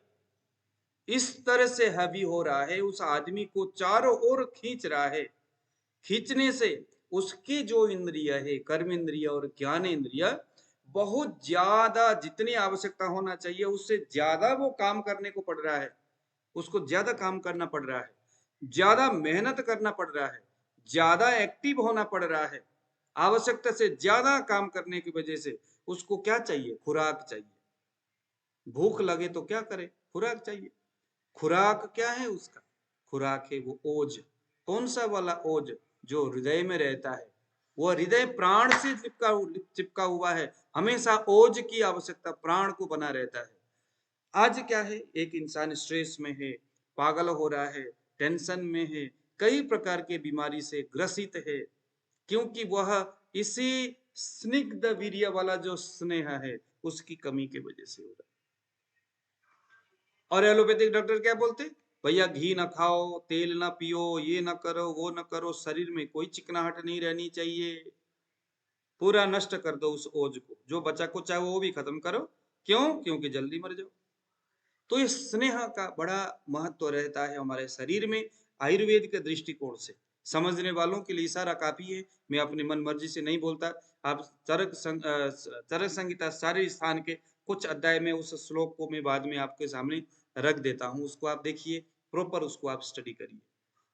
इस तरह से हैवी हो रहा है, उस आदमी को चारों ओर खींच रहा है, खींचने से उसकी जो इंद्रिय है, कर्म इंद्रिय और ज्ञान इंद्रिय, बहुत ज्यादा जितनी आवश्यकता होना चाहिए उससे ज्यादा वो काम करने को पड़ रहा है, उसको ज्यादा काम करना पड़ रहा है, ज्यादा मेहनत करना पड़ रहा है, ज्यादा एक्टिव होना पड़ रहा है। आवश्यकता से ज्यादा काम करने की वजह से उसको क्या चाहिए? खुराक चाहिए। भूख लगे तो क्या करे? खुराक चाहिए। खुराक क्या है उसका? खुराक है वो ओज। कौन सा वाला ओज? जो हृदय में रहता है। वो हृदय प्राण से चिपका हुआ है, हमेशा ओज की आवश्यकता, प्राण को बना रहता है। आज क्या है, एक इंसान स्ट्रेस में है, पागल हो रहा है, टेंशन में है, कई प्रकार के बीमारी से ग्रसित है, क्योंकि वह इसी स्निग्ध वीर्य वाला जो स्नेह है उसकी कमी की वजह से हो रहा है। और एलोपैथिक डॉक्टर क्या बोलते? भैया घी ना खाओ, तेल ना पियो, ये ना करो, वो ना करो, शरीर में कोई चिकनाहट नहीं रहनी चाहिए, पूरा नष्ट कर दो उस ओज को, जो बचा कुछ है वो भी खत्म करो। क्यों? क्योंकि जल्दी मर जाओ। तो इस स्नेह का बड़ा महत्व रहता है हमारे शरीर में। आयुर्वेद के दृष्टिकोण से समझने वालों के लिए इशारा काफी है, मैं अपनी मन मर्जी से नहीं बोलता। आप चरक संहिता सारे स्थान के कुछ अध्याय में उस श्लोक को मैं बाद में आपके सामने रख देता हूं, उसको आप देखिए, प्रॉपर उसको आप स्टडी करिए।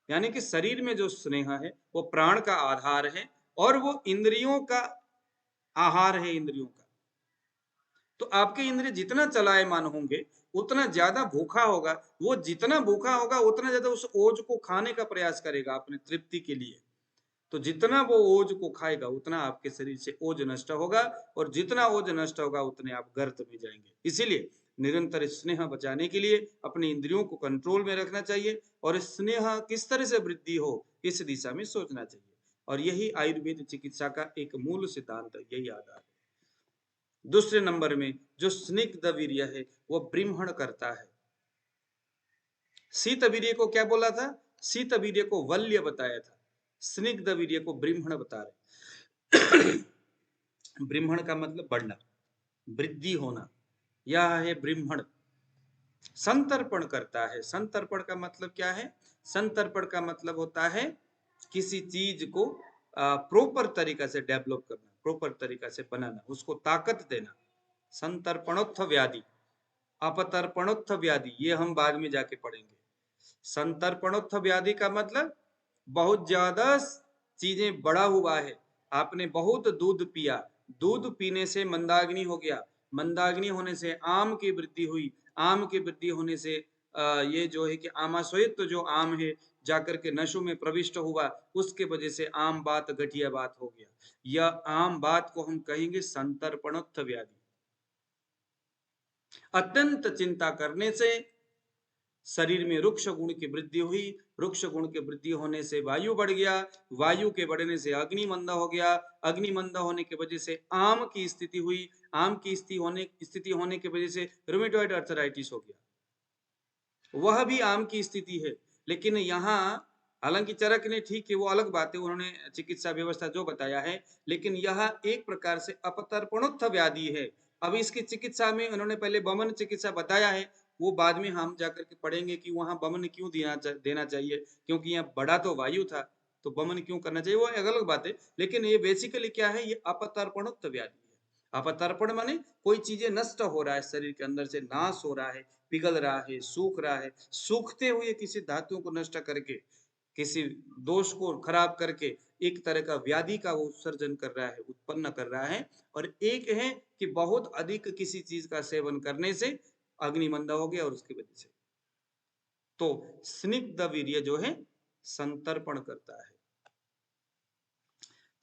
यानी कि शरीर में जो स्नेह है वो प्राण का आधार है और वो इंद्रियों का आहार है, इंद्रियों का। तो आपके इंद्रिय जितना चलायमान होंगे उतना ज्यादा भूखा होगा, वो जितना भूखा होगा उतना ज्यादा उस ओज को खाने का प्रयास करेगा अपने तृप्ति के लिए। तो जितना वो ओज को खाएगा उतना आपके शरीर से ओज नष्ट होगा, और जितना ओज नष्ट होगा उतने आप गर्त में जाएंगे। इसीलिए निरंतर स्नेह बचाने के लिए अपने इंद्रियों को कंट्रोल में रखना चाहिए और स्नेह किस तरह से वृद्धि हो इस दिशा में सोचना चाहिए। और यही आयुर्वेद चिकित्सा का एक मूल सिद्धांत है, यही आधार है। दूसरे नंबर में जो स्निग्ध वीर्य है वो ब्रह्मण करता है। शीत वीर्य को क्या बोला था? शीत वीर्य को वल्य बताया था, स्निग्ध वीर्य को ब्रह्मण बता रहे। ब्रह्मण का मतलब बढ़ना, वृद्धि होना, यह है ब्रह्मण। संतर्पण करता है। संतर्पण का मतलब क्या है? संतर्पण का मतलब होता है किसी चीज को प्रॉपर तरीका से डेवलप करना, प्रॉपर तरीका से बनाना, उसको ताकत देना। संतर्पणोत्थ व्याधि, अपतर्पणोत्थ व्याधि, ये हम बाद में जाके पढ़ेंगे। संतर्पणोत्थ व्याधि का मतलब बहुत ज्यादा चीजें बड़ा हुआ है, आपने बहुत दूध पिया, दूध पीने से मंदाग्नि हो गया, मंदाग्नि होने से आम की वृद्धि हुई, आम की वृद्धि होने से ये जो है कि आमाशयत्व जो आम है जाकर के नशों में प्रविष्ट हुआ, उसके वजह से आम बात घटिया बात हो गया। यह आम बात को हम कहेंगे संतर्पणोत्थ व्याधि। अत्यंत चिंता करने से शरीर में रुक्ष गुण की वृद्धि हुई, रुक्ष गुण की वृद्धि होने से वायु बढ़ गया, वायु के बढ़ने से अग्नि मंद हो गया, अग्नि मंद होने की वजह से आम की स्थिति हुई, आम की स्थिति होने की वजह से रूमेटॉइड अर्थराइटिस हो गया। वह भी आम की स्थिति है, लेकिन यहाँ हालांकि चरक ने ठीक है, वो अलग बात है, उन्होंने चिकित्सा व्यवस्था जो बताया है, लेकिन यह एक प्रकार से अपतर्पणोत्थ व्याधि है। अब इसकी चिकित्सा में उन्होंने पहले वमन चिकित्सा बताया है, वो बाद में हम जाकर के पढ़ेंगे कि वहां वमन क्यों देना चाहिए, क्योंकि यहाँ बड़ा तो वायु था, तो वमन क्यों करना चाहिए वो एक अलग बात है। लेकिन ये बेसिकली क्या है? ये अपतर्पणोत्थ व्याधि है। अपतर्पण माने कोई चीजें नष्ट हो रहा है, शरीर के अंदर से नाश हो रहा है, पिघल रहा है, सूख रहा है, सूखते हुए किसी धातु को नष्ट करके, किसी दोष को खराब करके एक तरह का व्याधि का वो उत्सर्जन कर रहा है, उत्पन्न कर रहा है। और एक है कि बहुत अधिक किसी चीज का सेवन करने से अग्निमंदा हो गया और उसकी वजह से। तो स्निग्ध वीर्य जो है संतर्पण करता है।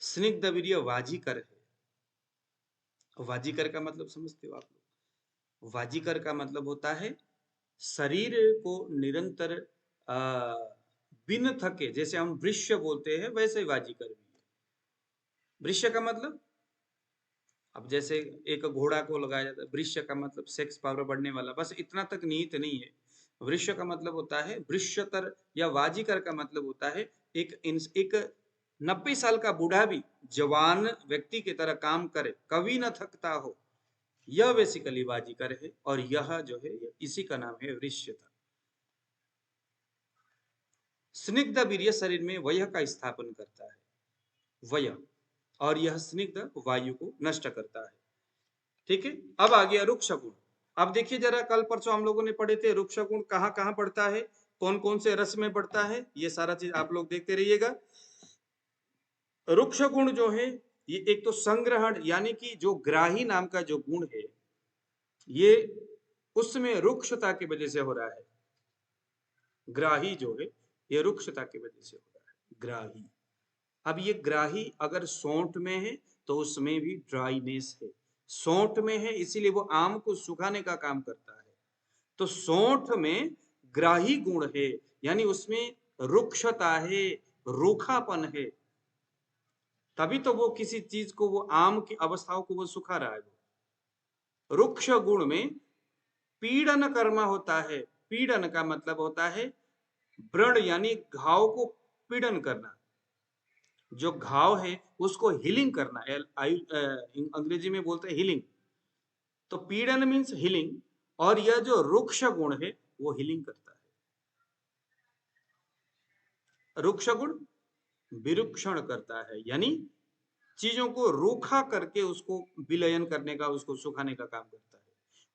स्निग्ध वीर्य वाजीकर है। वाजीकर का मतलब समझते हो आप लोग? वाजीकर का मतलब होता है शरीर को निरंतर बिन थके, जैसे हम वृष्य बोलते हैं वैसे वाजीकर भी है। वृष्य का मतलब, अब जैसे एक घोड़ा को लगाया जाता है, वृष्य का मतलब सेक्स पावर बढ़ने वाला, बस इतना तक निहित नहीं है। वृष्य का मतलब होता है वृष्यतर, या वाजीकर का मतलब होता है एक 90 साल का बूढ़ा भी जवान व्यक्ति की तरह काम करे, कभी न थकता हो, यह बेसिकली वाजीकर है। और यह जो है इसी का नाम है वृष्यता। स्निग्ध वीर्य शरीर में वयः का स्थापन करता है, वयः, और यह स्निग्ध वायु को नष्ट करता है। ठीक है, अब आ गया रुक्ष गुण। अब देखिए जरा, कल परसों हम लोगों ने पढ़े थे रुक्ष गुण कहां कहां पड़ता है, कौन कौन से रस में पड़ता है, ये सारा चीज आप लोग देखते रहिएगा। रुक्ष गुण जो है ये एक तो संग्रहण, यानी कि जो ग्राही नाम का जो गुण है, ये उसमें रुक्षता की वजह से हो रहा है। ग्राही जो है ये रुक्षता की वजह से हो रहा है, ग्राही। अब ये ग्राही अगर सौंठ में है तो उसमें भी ड्राइनेस है, सौंठ में है इसीलिए वो आम को सुखाने का काम करता है। तो सौंठ में ग्राही गुण है, यानी उसमें रुक्षता है, रूखापन है, तभी तो वो किसी चीज को, वो आम की अवस्थाओं को वो सुखा रहा है। रुक्ष गुण में पीड़न कर्म होता है। पीड़न का मतलब होता है व्रण, यानी घाव को पीड़न करना, जो घाव है उसको हीलिंग करना, अंग्रेजी में बोलते हैं हीलिंग। तो पीड़न मीन्स हीलिंग, और यह जो रुक्ष गुण है वो हीलिंग करता है। रुक्ष गुण विरुक्षण करता है, यानी चीजों को रूखा करके उसको विलयन करने का, उसको सुखाने का काम करता है।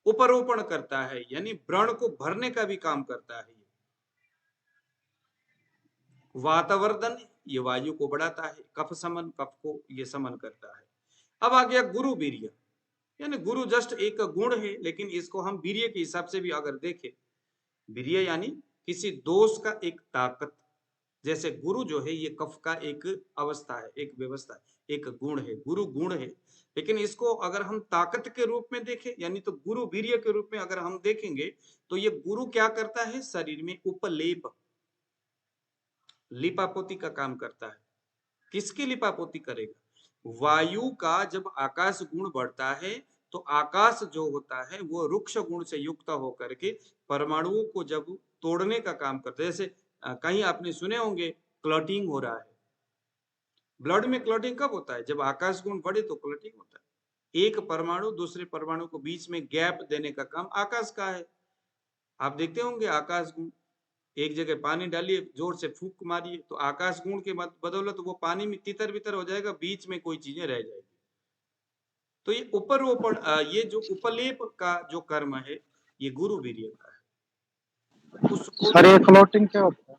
उपरोपण करता है, यानी व्रण को भरने का भी काम करता है। वातावर्धन, ये वायु को बढ़ाता है। कफ समन, कफ को ये समन करता है। अब आ गया गुरु वीर्य, यानी गुरु जस्ट एक गुण है, लेकिन इसको हम वीर्य के हिसाब से भी अगर देखें, वीर्य यानी किसी दोष का एक ताकत, जैसे गुरु जो है ये कफ का एक अवस्था है, एक व्यवस्था है, एक गुण है, गुरु गुण है। लेकिन इसको अगर हम ताकत के रूप में देखें, यानी तो गुरु वीर्य के रूप में अगर हम देखेंगे, तो ये गुरु क्या करता है, शरीर में उपलेप, लिपापोती का काम करता है। किसकी लिपापोती करेगा? वायु का जब आकाश गुण बढ़ता है तो आकाश जो होता है वो रुक्ष गुण से युक्त होकर के परमाणुओं को जब तोड़ने का काम करता है। जैसे कहीं आपने सुने होंगे क्लॉटिंग हो रहा है। ब्लड में क्लॉटिंग कब होता है? जब आकाश गुण बढ़े तो क्लॉटिंग होता है। एक परमाणु दूसरे परमाणु को बीच में गैप देने का काम आकाश का है। आप देखते होंगे आकाश गुण, एक जगह पानी डालिए, जोर से फूंक मारिए तो आकाश गुण के बदौलत वो पानी में तितर बितर हो जाएगा, बीच में कोई चीजें रह जाएगी। तो ये उपरोपण, ये जो उपलेप का जो कर्म है ये गुरु वीर्य का है। उसको सर ये क्लॉटिंग क्या होता है?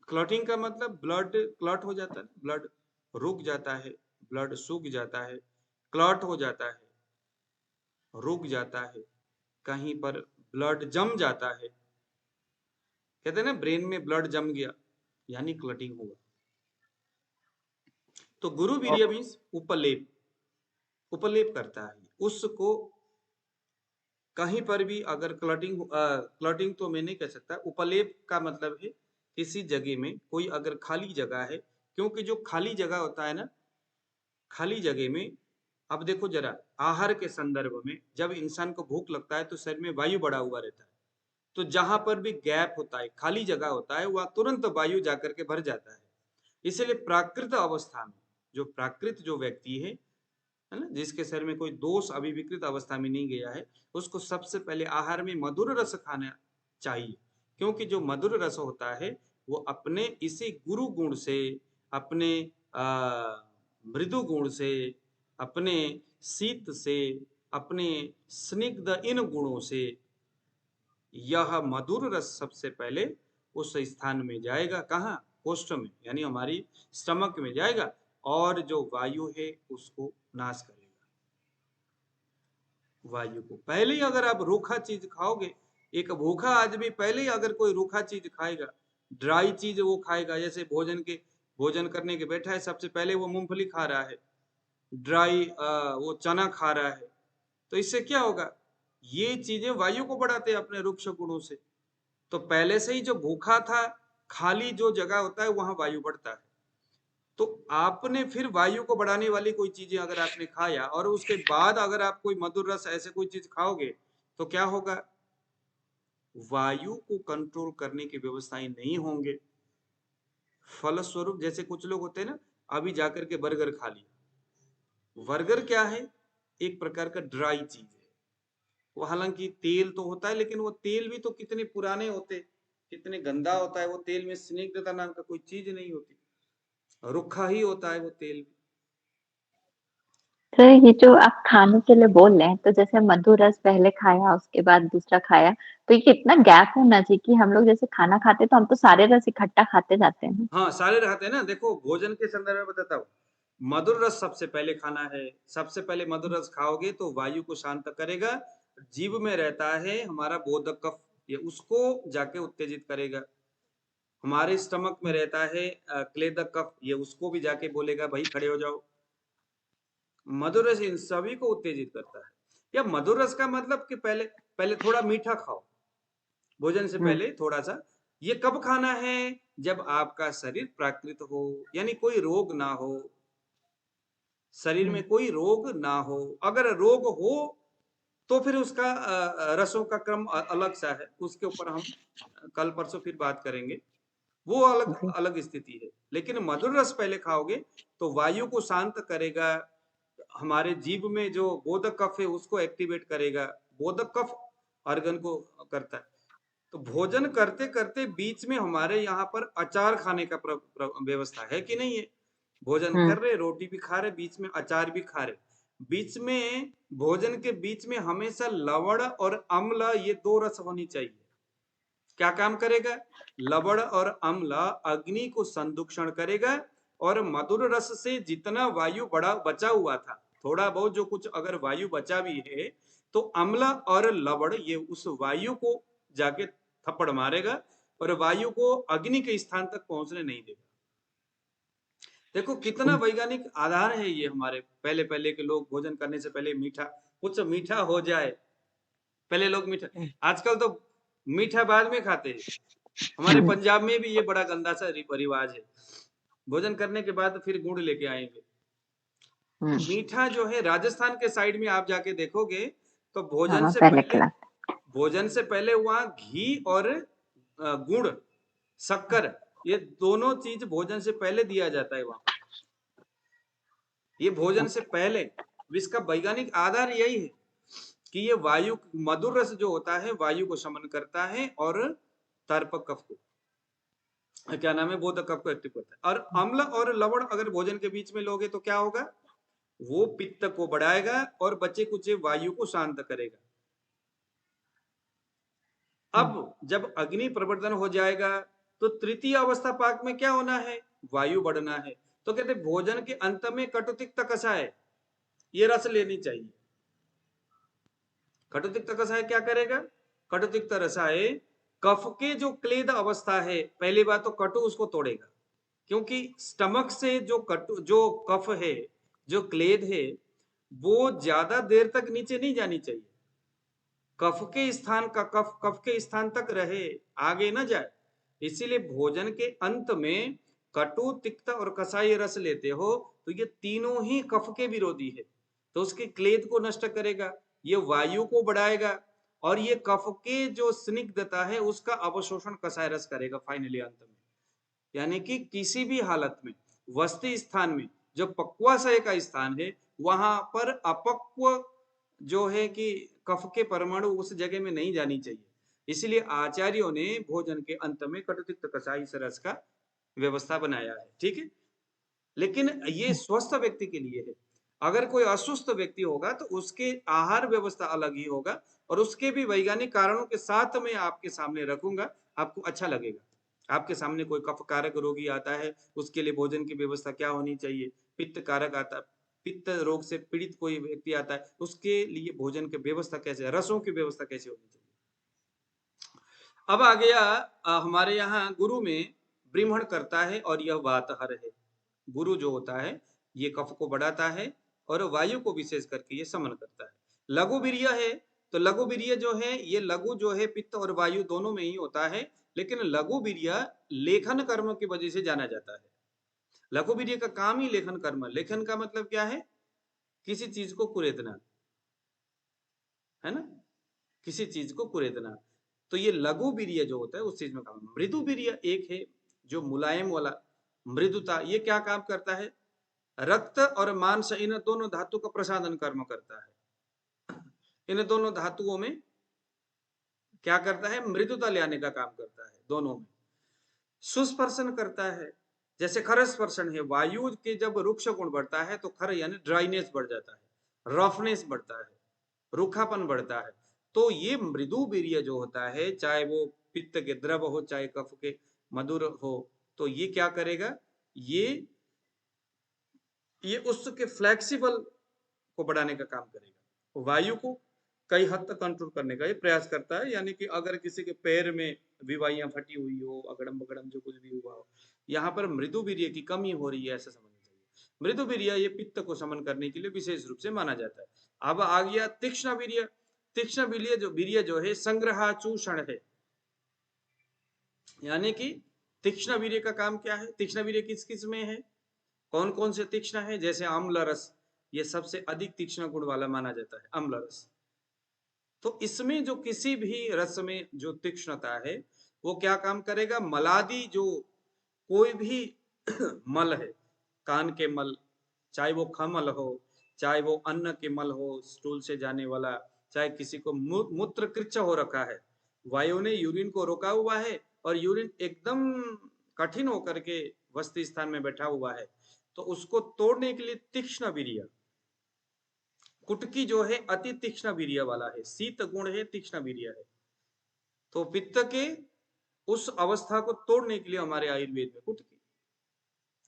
क्लॉटिंग का मतलब ब्लड क्लॉट हो जाता है, ब्लड रुक जाता है, ब्लड सूख जाता है, क्लॉट हो जाता है, रुक जाता है, कहीं पर ब्लड जम जाता है। कहते हैं ना ब्रेन में ब्लड जम गया, यानी क्लॉटिंग हुआ। तो गुरु वीर्य मीन्स उपलेप, उपलेप करता है उसको। कहीं पर भी अगर क्लॉटिंग तो मैं नहीं कह सकता, उपलेप का मतलब है किसी जगह में कोई अगर खाली जगह है, क्योंकि जो खाली जगह होता है ना, खाली जगह में, अब देखो जरा आहार के संदर्भ में, जब इंसान को भूख लगता है तो शरीर में वायु बढ़ा हुआ रहता है, तो जहां पर भी गैप होता है, खाली जगह होता है, वहां तुरंत वायु जाकर के भर जाता है। इसलिए प्राकृत अवस्था में जो प्राकृत जो व्यक्ति है ना, जिसके शरीर में कोई दोष अभी विकृत अवस्था में नहीं गया है, उसको सबसे पहले आहार में मधुर रस खाना चाहिए। क्योंकि जो मधुर रस होता है वो अपने इसी गुरु गुण से, अपने मृदु गुण से, अपने शीत से, अपने स्निग्ध इन गुणों से यह मधुर रस सबसे पहले उस स्थान में जाएगा। कहाँ? कोष्ठ में, यानी हमारी स्टमक में जाएगा, और जो वायु है उसको नाश करेगा। वायु को पहले ही अगर आप रूखा चीज खाओगे, एक भूखा आदमी पहले ही अगर कोई रूखा चीज खाएगा, ड्राई चीज वो खाएगा, जैसे भोजन करने के बैठा है, सबसे पहले वो मूंगफली खा रहा है, ड्राई वो चना खा रहा है, तो इससे क्या होगा? ये चीजें वायु को बढ़ाते हैं अपने रुक्ष गुणों से। तो पहले से ही जो भूखा था, खाली जो जगह होता है वहां वायु बढ़ता है। तो आपने फिर वायु को बढ़ाने वाली कोई चीजें अगर आपने खाया, और उसके बाद अगर आप कोई मधुर रस ऐसे कोई चीज खाओगे, तो क्या होगा? वायु को कंट्रोल करने की व्यवस्थाएं नहीं होंगे। फलस्वरूप जैसे कुछ लोग होते हैं ना, अभी जाकर के बर्गर खा लिया। बर्गर क्या है? एक प्रकार का ड्राई चीज है। वो हालांकि तेल तो होता है, लेकिन वो तेल भी तो कितने पुराने होते, कितने गंदा होता है वो तेल में स्निग्धता नाम का कोई चीज नहीं होती, रुखा ही होता है वो तेल। तो ये जो आप खाने के लिए बोल रहे हैं, तो जैसे मधुर रस पहले खाया उसके बाद दूसरा खाया, तो ये कितना गैप होना चाहिए कि हम लोग जैसे खाना खाते तो हम तो सारे रस इकट्ठा खाते जाते हैं। हाँ, सारे रहते हैं ना। देखो भोजन के संदर्भ में बताता हूँ, मधुर रस सबसे पहले खाना है। सबसे पहले मधुर रस खाओगे तो वायु को शांत करेगा। जीभ में रहता है हमारा बोधक कफ, ये उसको जाके उत्तेजित करेगा। हमारे स्टमक में रहता है क्लेदक कफ, ये उसको भी जाके बोलेगा भाई खड़े हो जाओ। मधुर रस इन सभी को उत्तेजित करता है। या मधुर रस का मतलब कि पहले थोड़ा मीठा खाओ भोजन से पहले थोड़ा सा। ये कब खाना है? जब आपका शरीर प्राकृत हो, यानी कोई रोग ना हो, शरीर में कोई रोग ना हो। अगर रोग हो तो फिर उसका रसों का क्रम अलग सा है, उसके ऊपर हम कल परसों फिर बात करेंगे। वो अलग अलग स्थिति है। लेकिन मधुर रस पहले खाओगे तो वायु को शांत करेगा, हमारे जीभ में जो बोधक कफ है उसको एक्टिवेट करेगा। बोधक कफ अर्गन को करता है। तो भोजन करते करते बीच में हमारे यहाँ पर अचार खाने का व्यवस्था है कि नहीं है? भोजन कर रहे, रोटी भी खा रहे, बीच में अचार भी खा रहे। बीच में भोजन के बीच में हमेशा लवण और अम्ल, ये दो रस होनी चाहिए। क्या काम करेगा? लवण और अम्ल अग्नि को संदूषण करेगा, और मधुर रस से जितना वायु बचा हुआ था, थोड़ा बहुत जो कुछ अगर वायु बचा भी है, तो अम्ल और लवण ये उस वायु को जाके थप्पड़ मारेगा, और वायु को अग्नि के स्थान तक पहुंचने नहीं देगा। देखो कितना वैज्ञानिक आधार है ये। हमारे पहले पहले के लोग भोजन करने से पहले मीठा, कुछ मीठा हो जाए, पहले लोग मीठा, आजकल तो मीठा बाद में खाते हैं। हमारे पंजाब में भी ये बड़ा गंदा सा रिवाज है, भोजन करने के बाद फिर गुड़ लेके आएंगे। मीठा जो है राजस्थान के साइड में आप जाके देखोगे तो भोजन से पहले वहां घी और गुड़, शक्कर, ये दोनों चीज भोजन से पहले दिया जाता है वहां। ये भोजन से पहले, इसका वैज्ञानिक आधार यही है कि ये वायु, मधुर रस जो होता है वायु को शमन करता है और तर्पक कफ को, क्या नाम है, बोधक कफ को एक्टिव करता है। और अम्ल और लवण अगर भोजन के बीच में लोगे तो क्या होगा, वो पित्त को बढ़ाएगा और बचे कुचे वायु को शांत करेगा। अब जब अग्नि प्रवर्धन हो जाएगा तो तृतीय अवस्था पाक में क्या होना है, वायु बढ़ना है। तो कहते भोजन के अंत में कटुतिक्त कषाय, ये रस लेनी चाहिए। कटुतिक्त कषाय क्या करेगा, कटुतिक्त रसाय कफ के जो क्लेद अवस्था है, पहली बात तो कटु उसको तोड़ेगा, क्योंकि स्टमक से जो कफ है, जो क्लेद है, वो ज्यादा देर तक नीचे नहीं जानी चाहिए। कफ के स्थान का कफ के स्थान तक रहे, आगे न जाए। इसीलिए भोजन के अंत में कटु, तिक्त और कसाई रस लेते हो तो ये तीनों ही कफ के विरोधी है, तो उसके क्लेद को नष्ट करेगा, ये वायु को बढ़ाएगा और ये कफ के जो स्निग्धता है उसका अवशोषण कसाई रस करेगा फाइनली अंत में। यानी कि किसी भी हालत में वस्ती स्थान में जो पक्वाशय का स्थान है वहां पर अपक्व जो है कि कफ के परमाणु उस जगह में नहीं जानी चाहिए। इसलिए आचार्यों ने भोजन के अंत में कटुतिक्त कसाई रस का व्यवस्था बनाया है, ठीक है। लेकिन ये स्वस्थ व्यक्ति के लिए है। अगर कोई अस्वस्थ व्यक्ति होगा तो उसके आहार व्यवस्था अलग ही होगा, और उसके भी वैज्ञानिक कारणों के साथ मैं आपके सामने रखूंगा, आपको अच्छा लगेगा। आपके सामने कोई कफ कारक रोगी आता है, उसके लिए भोजन की व्यवस्था क्या होनी चाहिए, पित्त कारक आता, पित्त रोग से पीड़ित कोई व्यक्ति आता है, उसके लिए भोजन की व्यवस्था कैसे, रसों की व्यवस्था कैसे होनी चाहिए। अब आ गया हमारे यहाँ गुरु में ब्रीह्मण करता है और यह वातहर है। गुरु जो होता है ये कफ को बढ़ाता है और वायु को विशेष करके ये समन करता है। लघु वीर्य है तो लघु वीर्य जो है, ये लघु जो है पित्त और वायु दोनों में ही होता है, लेकिन लघु वीर्य लेखन कर्म की वजह से जाना जाता है। लघु वीर्य का काम ही लेखन कर्म। लेखन का मतलब क्या है, किसी चीज को कुरेदना, है ना, किसी चीज को कुरेदना। तो ये लघु वीर्य जो होता है उस चीज में काम। मृदु वीर्य एक है जो मुलायम वाला, मृदुता, ये क्या काम करता है, रक्त और मांस इन दोनों धातु का प्रसादन कर्म करता है। इन दोनों धातुओं में क्या करता है, मृदुता ले आने का काम करता है दोनों में। सुस्पर्शन करता है, जैसे खर स्पर्शन है, वायु के जब रुक्ष गुण बढ़ता है तो खर यानी ड्राइनेस बढ़ जाता है, रफनेस बढ़ता है, रूखापन बढ़ता है। तो ये मृदु वीर्य जो होता है, चाहे वो पित्त के द्रव हो चाहे कफ के मधुर हो, तो ये क्या करेगा, ये उसके फ्लेक्सिबल को बढ़ाने का काम करेगा, वायु को कई हद तक कंट्रोल करने का ये प्रयास करता है। यानी कि अगर किसी के पैर में विवाहियां फटी हुई हो, अगड़म बगड़म जो कुछ भी हुआ हो, यहाँ पर मृदु वीर्य की कमी हो रही है ऐसा समझना चाहिए। मृदु वीर्य ये पित्त को शमन करने के लिए विशेष रूप से माना जाता है। अब आ गया तीक्ष्ण वीर्य। तीक्ष्ण वीर्य जो है संग्रहाचूषण है। यानी कि तीक्ष्ण वीर्य का काम क्या है, तीक्ष्ण वीर्य किस किस में है, कौन कौन से तीक्ष्ण है, जैसे अम्ल रस, ये सबसे अधिक तीक्ष्ण गुण वाला माना जाता है अम्ल रस। तो इसमें जो किसी भी रस में जो तीक्ष्णता है वो क्या काम करेगा, मलादि जो कोई भी मल है, कान के मल, चाहे वो खमल हो, चाहे वो अन्न के मल हो, स्टूल से जाने वाला, चाहे किसी को मूत्र कृच्छ हो रखा है, वायु ने यूरिन को रोका हुआ है और यूरिन एकदम कठिन होकर के वस्ती स्थान में बैठा हुआ है, तो उसको तोड़ने के लिए तीक्ष्ण वीर्य, कुटकी जो है अति तीक्ष्ण वीर्य वाला है, शीत गुण है, तीक्ष्ण वीर्य है। तो पित्त के उस अवस्था को तोड़ने के लिए हमारे आयुर्वेद में कुटकी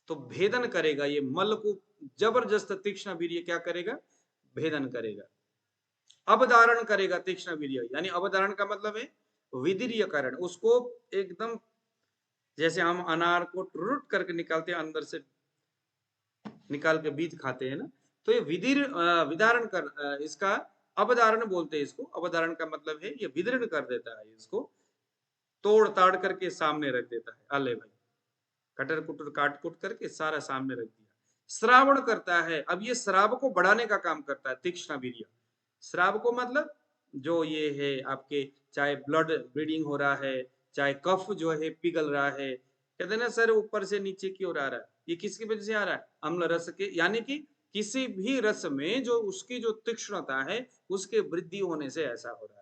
तो भेदन करेगा, ये मल को जबरदस्त तीक्ष्ण वीर्य क्या करेगा, भेदन करेगा। अवधारण करेगा तीक्ष्ण वीर्य, यानी अवधारण का मतलब है विदिर्यकरण, उसको एकदम जैसे हम अनार को टुरुट करके निकालते हैं, अंदर से निकाल के बीज खाते हैं ना, तो ये विदारण कर, इसका अवधारण बोलते हैं इसको। अवधारण का मतलब है ये विदीर्ण कर देता है, इसको तोड़ ताड़ करके सामने रख देता है। अले भाई, कटर कुटर काट कुट करके सारा सामने रख दिया। श्रावण करता है, अब ये श्राव को बढ़ाने का काम करता है, तीक्ष्ण वीर्य। श्राव को मतलब जो ये है आपके, चाहे ब्लड ब्लीडिंग हो रहा है, चाहे कफ जो है पिघल रहा है, कहते हैं ना सर ऊपर से नीचे की ओर आ रहा है, ये किसकी वजह से आ रहा है? अम्ल रस के, यानी कि किसी भी रस में जो उसकी जो तीक्ष्णता है उसके वृद्धि होने से ऐसा हो रहा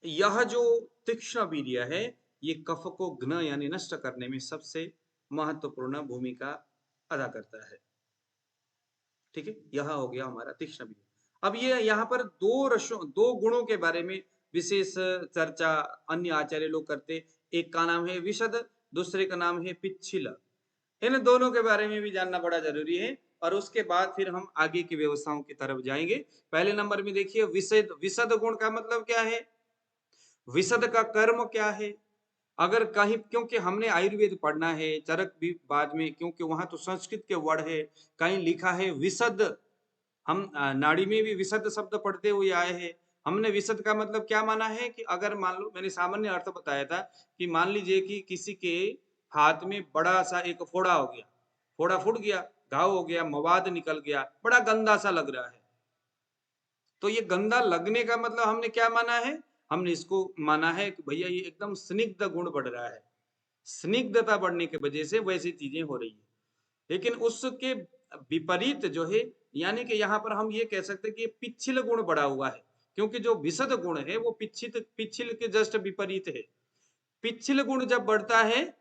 है। यह जो तीक्ष्ण वीर्य है ये कफ को घ्न यानी नष्ट करने में सबसे महत्वपूर्ण भूमिका अदा करता है। ठीक है, यह हो गया हमारा तीक्ष्ण वीर्य। अब ये यहाँ पर दो गुणों के बारे में विशेष चर्चा अन्य आचार्य लोग करते। एक का नाम है विशद, दूसरे का नाम है पिच्छिल। इन दोनों के बारे में भी जानना बड़ा जरूरी है, और उसके बाद फिर हम आगे की व्यवस्थाओं की तरफ जाएंगे। पहले नंबर में देखिए विशद। विशद गुण का मतलब क्या है? विशद का कर्म क्या है? अगर कहीं, क्योंकि हमने आयुर्वेद पढ़ना है, चरक भी बाद में, क्योंकि वहां तो संस्कृत के वर्ड है, कहीं लिखा है विशद, हम नाड़ी में भी विशद शब्द पढ़ते हुए आए हैं। हमने विशद का मतलब क्या माना है कि अगर मान लो, मैंने सामान्य अर्थ बताया था कि मान लीजिए कि किसी के हाथ में बड़ा सा एक फोड़ा हो गया, फोड़ा फूट गया, घाव हो गया, मवाद निकल गया, बड़ा गंदा सा लग रहा है। तो ये गंदा लगने का मतलब हमने क्या माना है? हमने इसको माना है कि भैया ये एकदम स्निग्ध गुण बढ़ रहा है, स्निग्धता बढ़ने की वजह से वैसी चीजें हो रही है। लेकिन उसके विपरीत जो है, यानी कि यहाँ पर हम ये कह सकते हैं कि पिच्छिल गुण बढ़ा हुआ है, क्योंकि जो विशद गुण है वो पिच्छिल के जस्ट विपरीत है। पिच्छिल गुण जब बढ़ता है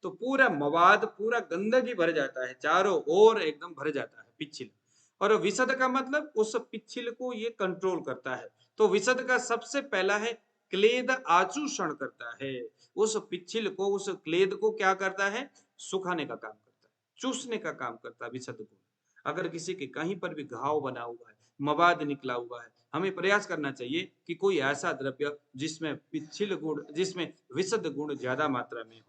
तो पूरा मवाद, पूरा गंदगी भर जाता है, चारों ओर एकदम भर जाता है पिच्छिल। और विशद का मतलब उस पिच्छिल को ये कंट्रोल करता है। तो विशद का सबसे पहला है क्लेद आचूषण करता है, उस पिच्छिल को, उस क्लेद को क्या करता है? सुखाने का काम करता है, चूसने का काम करता है विशद गुण। अगर किसी के कहीं पर भी घाव बना हुआ है, मवाद निकला हुआ है, हमें प्रयास करना चाहिए कि कोई ऐसा द्रव्य जिसमें पिच्छिल गुण, जिसमें विशद गुण ज्यादा मात्रा में हो।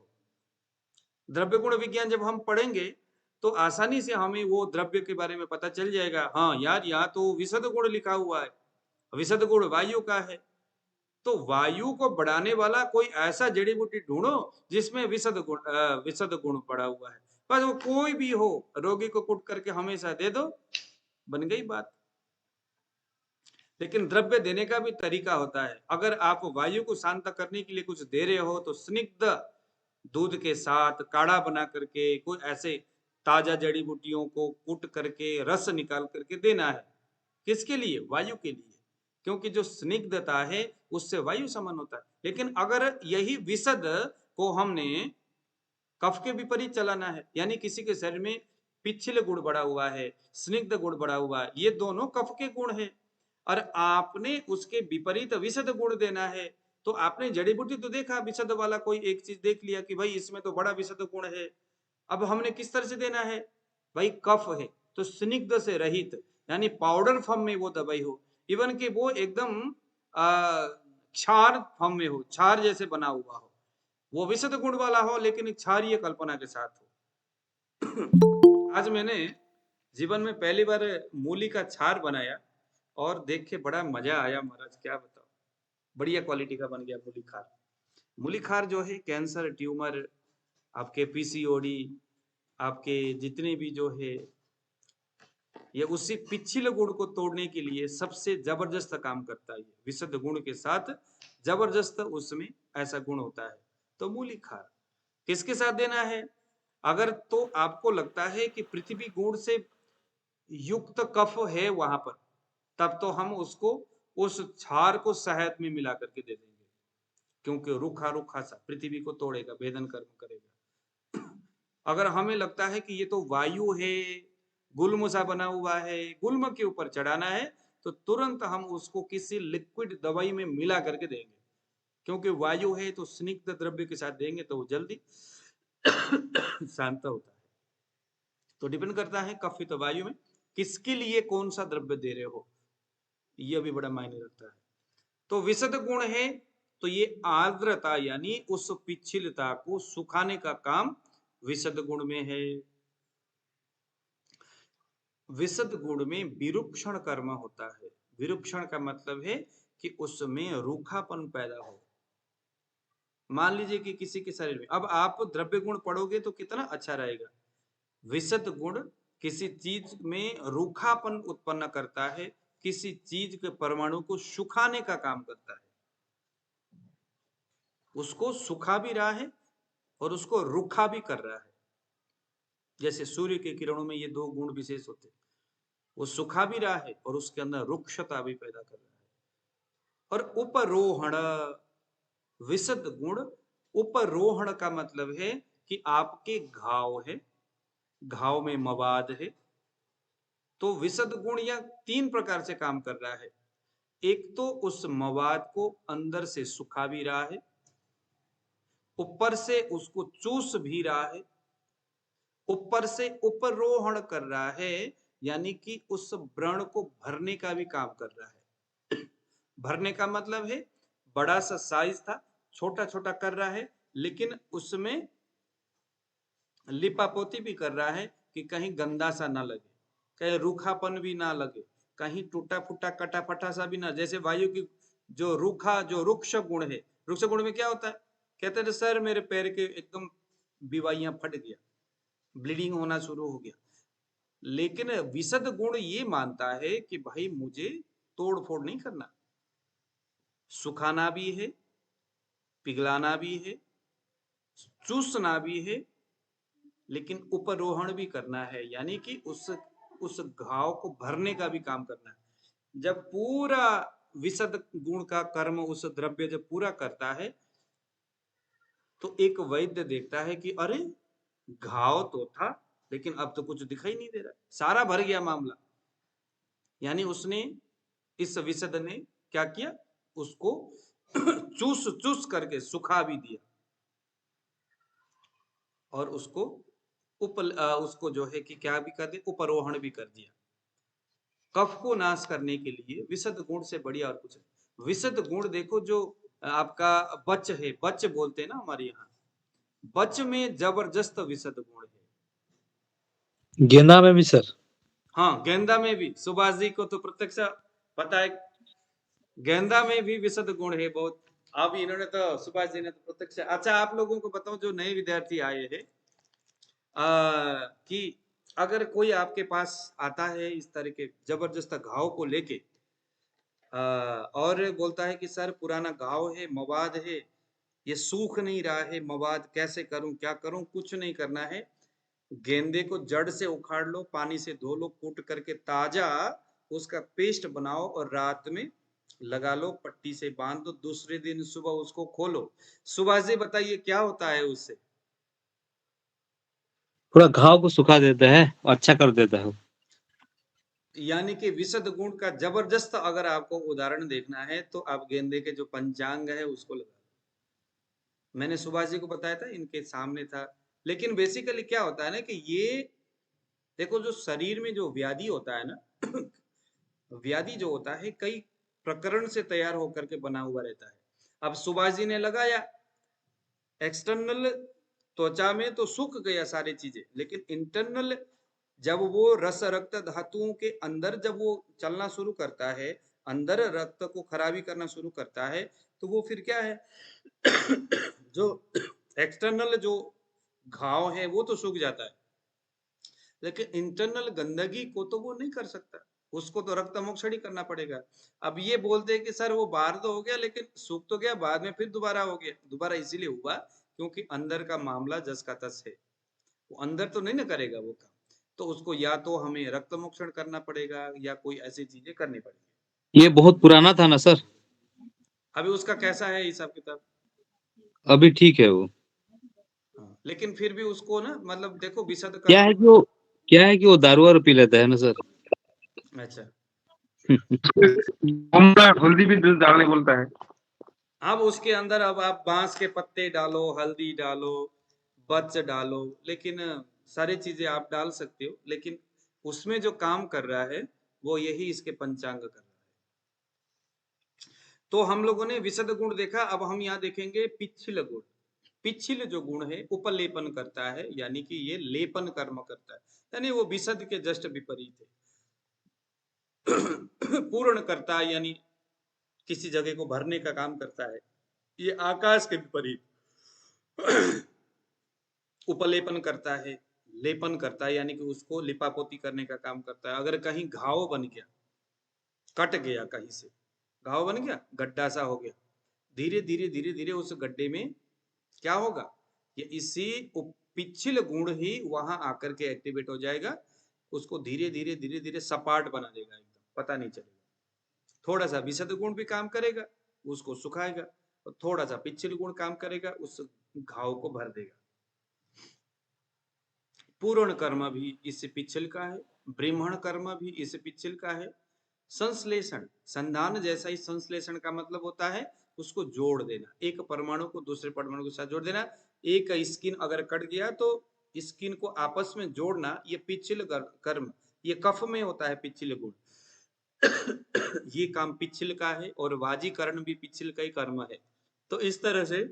द्रव्य गुण विज्ञान जब हम पढ़ेंगे तो आसानी से हमें वो द्रव्य के बारे में पता चल जाएगा। हाँ यार, यहाँ तो विशद गुण लिखा हुआ है, विशद गुण वायु का है, तो वायु को बढ़ाने वाला कोई ऐसा जड़ी बूटी ढूंढो जिसमें विशद गुण पड़ा हुआ है। बस वो कोई भी हो, रोगी को कुट करके हमेशा दे दो, बन गई बात। लेकिन द्रव्य देने का भी तरीका होता है। अगर आप वायु को शांत करने के लिए कुछ दे रहे हो तो स्निग्ध दूध के साथ काढ़ा बना करके, कोई ऐसे ताजा जड़ी बूटियों को कूट करके रस निकाल करके देना है। किसके लिए? वायु के लिए, क्योंकि जो स्निग्धता है उससे वायु समन होता है। लेकिन अगर यही विशद को हमने कफ के विपरीत चलाना है, यानी किसी के शरीर में पिच्छिल गुण बढ़ा हुआ है, स्निग्ध गुण बढ़ा हुआ है, ये दोनों कफ के गुण है, और आपने उसके विपरीत विशद गुण देना है, तो आपने जड़ी बूटी तो देखा, विशद वाला कोई एक चीज देख लिया कि भाई इसमें तो बड़ा विशद गुण है। अब हमने किस तरह से देना है? भाई कफ है तो स्निग्ध से रहित, यानी पाउडर फॉर्म में वो दवाई हो, इवन कि वो एकदम क्षार फॉर्म में हो, क्षार जैसे बना हुआ हो, वो विशद गुण वाला हो लेकिन एक क्षारीय कल्पना के साथ हो। आज मैंने जीवन में पहली बार मूली का क्षार बनाया और देख के बड़ा मजा आया महाराज, क्या बताओ, बढ़िया क्वालिटी का बन गया मूली खार। मूली खार जो है कैंसर, ट्यूमर, आपके पीसीओडी, आपके जितने भी जो है, ये उसी पिछले गुण को तोड़ने के लिए सबसे जबरदस्त काम करता है। विशुद्ध गुण के साथ जबरदस्त उसमें ऐसा गुण होता है। तो मूली खार किसके साथ देना है? अगर तो आपको लगता है कि पृथ्वी गुण से युक्त कफ है वहां पर, तब तो हम उसको, उस क्षार को शहद में मिला करके दे देंगे, क्योंकि रूखा रूखा सा पृथ्वी को तोड़ेगा, भेदन कर्म करेगा। अगर हमें लगता है कि ये तो वायु है, गुल्म सा बना हुआ है, गुल्म के ऊपर चढ़ाना है, तो तुरंत हम उसको किसी लिक्विड दवाई में मिला करके देंगे, क्योंकि वायु है तो स्निग्ध द्रव्य के साथ देंगे तो वो जल्दी शांत होता है। तो डिपेंड करता है कफित वायु में किसके लिए कौन सा द्रव्य दे रहे हो, यह भी बड़ा मायने रखता है। तो विशद गुण है तो ये आर्द्रता यानी उस पिछलता को सुखाने का काम विशद गुण में है। विशद गुण में विरूक्षण कर्म होता है। विरूक्षण का मतलब है कि उसमें रूखापन पैदा हो। मान लीजिए कि किसी के शरीर में, अब आप द्रव्य गुण पढ़ोगे तो कितना अच्छा रहेगा। विशद गुण किसी चीज में रूखापन उत्पन्न करता है, किसी चीज के परमाणु को सुखाने का काम करता है। उसको सुखा भी रहा है और उसको रूखा भी कर रहा है। जैसे सूर्य के किरणों में ये दो गुण विशेष होते हैं, वो सुखा भी रहा है और उसके अंदर रुक्षता भी पैदा कर रहा है। और उपरोहण, विशद गुण उपरोहण का मतलब है कि आपके घाव है, घाव में मवाद है, तो विशद गुण यह 3 प्रकार से काम कर रहा है। एक तो उस मवाद को अंदर से सुखा भी रहा है, ऊपर से उसको चूस भी रहा है, ऊपर से उपरोहण कर रहा है, यानी कि उस व्रण को भरने का भी काम कर रहा है। भरने का मतलब है बड़ा सा साइज था, छोटा छोटा कर रहा है, लेकिन उसमें लिपापोती भी कर रहा है कि कहीं गंदा सा ना लगे, कहीं रूखापन भी ना लगे, कहीं टूटा फूटा कटा फटा सा भी ना। जैसे वायु की जो रूखा, जो रुक्ष गुण है, रुक्ष गुण में क्या होता है, कहते हैं सर मेरे पैर के एकदम बिवाइयां फट गया, ब्लीडिंग होना शुरू हो गया। लेकिन विशद गुण ये मानता है कि भाई मुझे तोड़ फोड़ नहीं करना, सुखाना भी है, पिघलाना भी है, चूसना भी है, लेकिन उपरोहण भी करना है, यानी कि उस घाव को भरने का भी काम करना है। जब पूरा विशद गुण का कर्म उस द्रव्य जब पूरा करता है तो एक वैद्य देखता है कि अरे घाव तो था लेकिन अब तो कुछ दिखाई नहीं दे रहा, सारा भर गया मामला। यानी उसने, इस विशद ने क्या किया, उसको चूस चूस करके सुखा भी दिया और उसको उसको जो है कि क्या भी कर दिया, उपरोहण भी कर दिया। कफ को नाश करने के लिए विशद गुण से बढ़िया और कुछ नहीं। विशद गुण देखो, जो आपका बच है, बच बोलते हैं ना हमारे यहाँ, बच में जबरदस्त विशद गुण है। गेंदा में भी सर? हाँ, गेंदा में भी, सुभाष जी को तो प्रत्यक्ष पता है, गेंदा में भी विशद गुण है बहुत। अब इन्होंने तो, सुभाष जी ने तो प्रत्यक्ष। अच्छा, आप लोगों को बताऊं जो नए विद्यार्थी आए हैं, कि अगर कोई आपके पास आता है इस तरह के जबरदस्त घाव को लेके और बोलता है कि सर पुराना घाव है, मवाद है, ये सूख नहीं रहा है, मवाद कैसे करूं, क्या करूं? कुछ नहीं करना है, गेंदे को जड़ से उखाड़ लो, पानी से धो लो, कूट करके ताजा उसका पेस्ट बनाओ और रात में लगा लो, पट्टी से बांध दो, दूसरे दिन सुबह उसको खोलो। सुभाष जी बताइए क्या होता है उससे? पूरा घाव को सुखा देता है, अच्छा कर देता है। यानी कि विशद गुण का जबरदस्त अगर आपको उदाहरण देखना है तो आप गेंदे के जो पंचांग है उसको लगा। मैंने सुभाष जी को बताया था, इनके सामने था। लेकिन बेसिकली क्या होता है ना कि ये देखो, जो शरीर में जो व्याधि होता है ना व्याधि जो होता है कई प्रकरण से तैयार होकर के बना हुआ रहता है। अब सुभाष जी ने लगाया, एक्सटर्नल त्वचा में तो सूख गया सारी चीजें, लेकिन इंटरनल जब वो रस रक्त धातुओं के अंदर जब वो चलना शुरू करता है, अंदर रक्त को खराबी करना शुरू करता है, तो वो फिर क्या है जो एक्सटर्नल जो घाव है वो तो सूख जाता है, लेकिन इंटरनल गंदगी को तो वो नहीं कर सकता, उसको तो रक्त मोक्षणी करना पड़ेगा। अब ये बोलते हैं कि सर वो बाहर तो हो गया लेकिन सूख तो गया, बाद में फिर दोबारा हो गया। दोबारा इसीलिए हुआ क्योंकि अंदर का मामला जस का तस है, वो अंदर तो नहीं ना करेगा वो काम, तो उसको या तो हमें रक्त मोक्षण करना पड़ेगा या कोई ऐसी चीजें करनी पड़ेगी। ये बहुत पुराना था ना सर? अभी उसका कैसा है हिसाब किताब? अभी ठीक है वो। हाँ, लेकिन फिर भी उसको ना, मतलब देखो विशद क्या है कि वो, क्या है कि वो दारू वारू पी लेता है ना सर। अच्छा, हल्दी भी डालने बोलता है। अब उसके अंदर अब आप बांस के पत्ते डालो, हल्दी डालो, बच डालो, लेकिन सारी चीजें आप डाल सकते हो, लेकिन उसमें जो काम कर रहा है वो यही इसके पंचांग कर रहा है। तो हम लोगों ने विशद गुण देखा, अब हम यहाँ देखेंगे पिच्छिल गुण। पिच्छिल जो गुण है उपलेपन करता है, यानी कि ये लेपन कर्म करता है, यानी वो विशद के जस्ट विपरीत है। पूर्ण करता है, यानी किसी जगह को भरने का काम करता है, ये आकाश के विपरीत। उपलेपन करता है, लेपन करता है, यानी कि उसको लिपापोती करने का काम करता है। अगर कहीं घाव बन गया, कट गया, कहीं से घाव बन गया, गड्ढा सा हो गया, धीरे धीरे धीरे धीरे उस गड्ढे में क्या होगा, ये इसी पिछिल गुण ही वहां आकर के एक्टिवेट हो जाएगा, उसको धीरे धीरे धीरे धीरे सपाट बना देगा, एकदम पता नहीं चलेगा। थोड़ा सा विशद गुण भी काम करेगा, उसको सुखाएगा, और थोड़ा सा पिछिल गुण काम करेगा, उस घाव को भर देगा। पूर्ण कर्म भी इस पिछिल का है, ब्रह्मण कर्म भी इस पिछिल का है। संश्लेषण, संधान जैसा ही संश्लेषण का मतलब होता है उसको जोड़ देना, एक परमाणु को दूसरे परमाणु के साथ जोड़ देना। एक स्किन अगर कट गया तो स्किन को आपस में जोड़ना, ये पिछिल कर्म, ये कफ में होता है पिछिल गुण। ये काम पिछिल का है, और वाजीकरण भी पिछिल का ही कर्म है। तो इस तरह से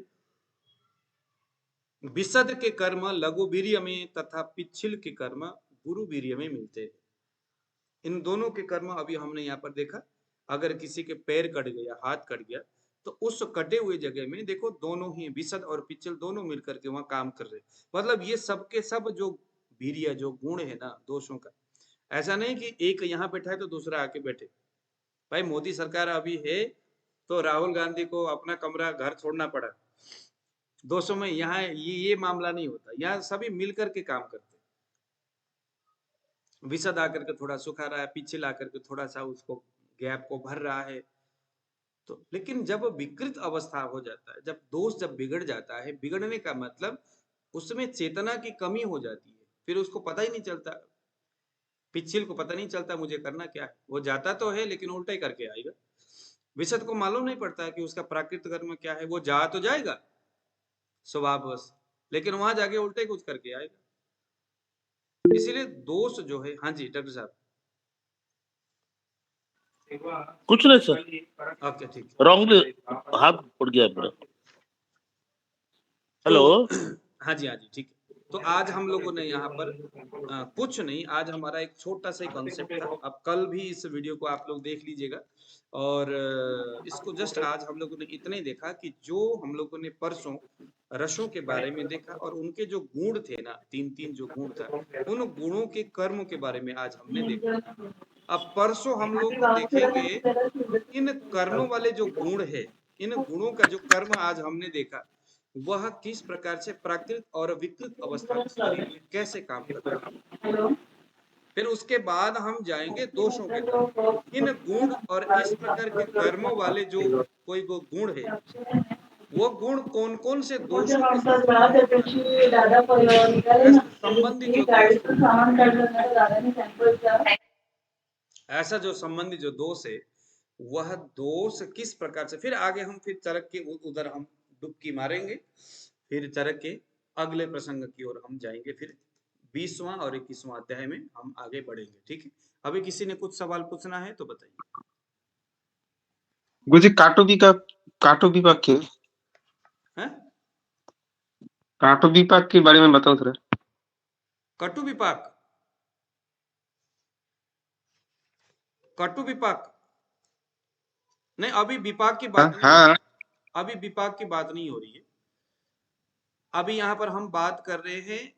विशद के कर्म लघु वीर्य में तथा पिछिल के कर्म गुरु वीर्य में मिलते हैं। इन दोनों के कर्म अभी हमने यहाँ पर देखा। अगर किसी के पैर कट गया, हाथ कट गया, तो उस कटे हुए जगह में देखो दोनों ही विशद और पिछल दोनों मिलकर के वहां काम कर रहे। मतलब ये सब के सब जो वीर्य, जो गुण है ना दोषों का, ऐसा नहीं कि एक यहाँ बैठा है तो दूसरा आके बैठे। भाई मोदी सरकार अभी है तो राहुल गांधी को अपना कमरा घर छोड़ना पड़ा, दोषों में यहाँ ये मामला नहीं होता, यहाँ सभी मिलकर के काम करते। विशद आकर के थोड़ा सुखा रहा है, पिछिल आकर के थोड़ा सा उसको गैप को भर रहा है। तो लेकिन जब विकृत अवस्था हो जाता है, जब दोष जब बिगड़ जाता है, बिगड़ने का मतलब उसमें चेतना की कमी हो जाती है, फिर उसको पता ही नहीं चलता, पिछिल को पता नहीं चलता मुझे करना क्या है। वो जाता तो है लेकिन उल्टा ही करके आएगा। विशद को मालूम नहीं पड़ता है कि उसका प्राकृतिक कर्म क्या है। वो जा तो जाएगा स्वभाववश, लेकिन वहां जाके उल्टे ही कुछ करके आएगा। इसीलिए दोष जो है, हाँ जी डॉक्टर साहब। कुछ नहीं सर, ओके ठीक है। रॉन्गली हाथ पड़ गया मेरा। हेलो। हाँ जी ठीक है। तो आज हम लोगों ने यहाँ पर कुछ नहीं, आज हमारा एक छोटा सा कॉन्सेप्ट था। अब कल भी इस वीडियो को आप लोग देख लीजिएगा, और इसको जस्ट आज हम लोगों ने इतना ही देखा कि जो हम लोगों ने परसों रसों के बारे में देखा, और उनके जो गुण थे ना, तीन जो गुण था, उन गुणों के कर्म के बारे में आज हमने देखा। अब परसों हम लोग देखेंगे इन कर्मों वाले जो गुण है, इन गुणों का जो कर्म आज हमने देखा, वह किस प्रकार से प्राकृत और विकृत अवस्था में शरीर में कैसे काम करता है। फिर उसके बाद हम जाएंगे दोषों के कर्म। इन गुण और इस प्रकार के कर्मों वाले जो कोई गुण है, वो गुण कौन कौन से दोषों के संबंधी जो ऐसा जो संबंधी जो दोष है, वह दोष किस प्रकार से, फिर आगे हम फिर चरक के उधर हम डुबकी मारेंगे, फिर चरक के अगले प्रसंग की ओर हम जाएंगे। फिर 20वां और 21वां अध्याय में हम आगे बढ़ेंगे। ठीक है, अभी किसी ने कुछ सवाल पूछना है तो बताइए। गुरुजी काटो विपाक के बारे में बताओ थोड़ा। कटु विपाक नहीं, अभी विपाक की बात नहीं हो रही। अभी विपाक की बात नहीं हो रही है। अभी यहाँ पर हम बात कर रहे हैं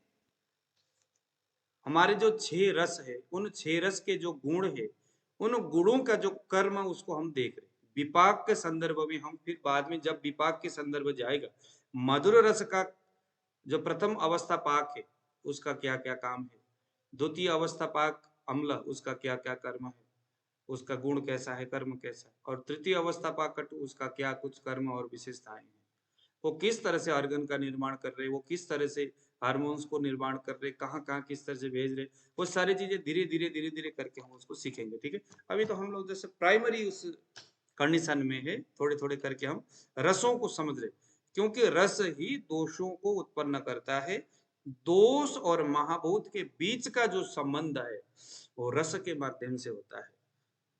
हमारे जो 6 रस है, उन 6 रस के जो गुण है, उन गुणों का जो कर्म उसको हम देख रहे हैं। विपाक के संदर्भ में हम फिर बाद में जब विपाक के संदर्भ जाएगा, मधुर रस का जो प्रथम अवस्था पाक है उसका क्या क्या काम है, द्वितीय अवस्था पाक अम्ल उसका क्या क्या कर्म है, उसका गुण कैसा है, कर्म कैसा है, और तृतीय अवस्था पाक कटु उसका क्या कुछ कर्म और विशेषताएं हैं। वो किस तरह से ऑर्गन का निर्माण कर रहे, वो किस तरह से हार्मोन्स को निर्माण कर रहे, कहाँ कहाँ किस तरह से भेज रहे, वो सारी चीजें धीरे धीरे करके हम उसको सीखेंगे। ठीक है, अभी तो हम लोग जैसे प्राइमरी उस कंडीशन में है, थोड़े थोड़े करके हम रसों को समझ रहे, क्योंकि रस ही दोषों को उत्पन्न करता है। दोष और महाभूत के बीच का जो संबंध है वो रस के माध्यम से होता है।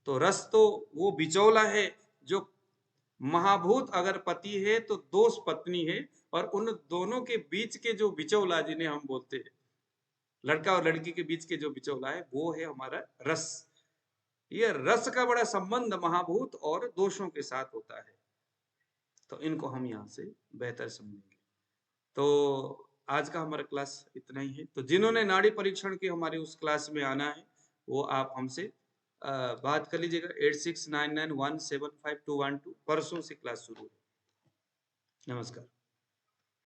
तो रस तो वो बिचौला है जो महाभूत अगर पति है तो दोष पत्नी है, और उन दोनों के बीच के जो बिचौला जिन्हें हम बोलते हैं, लड़का और लड़की के बीच के जो बिचौला है, वो है हमारा रस। ये रस का बड़ा संबंध महाभूत और दोषों के साथ होता है, तो इनको हम यहाँ से बेहतर समझेंगे। तो आज का हमारा क्लास इतना ही है। तो जिन्होंने नाड़ी परीक्षण की हमारी उस क्लास में आना है, वो आप हमसे बात कर लीजिएगा। 8699175212। परसों से क्लास शुरू है। नमस्कार।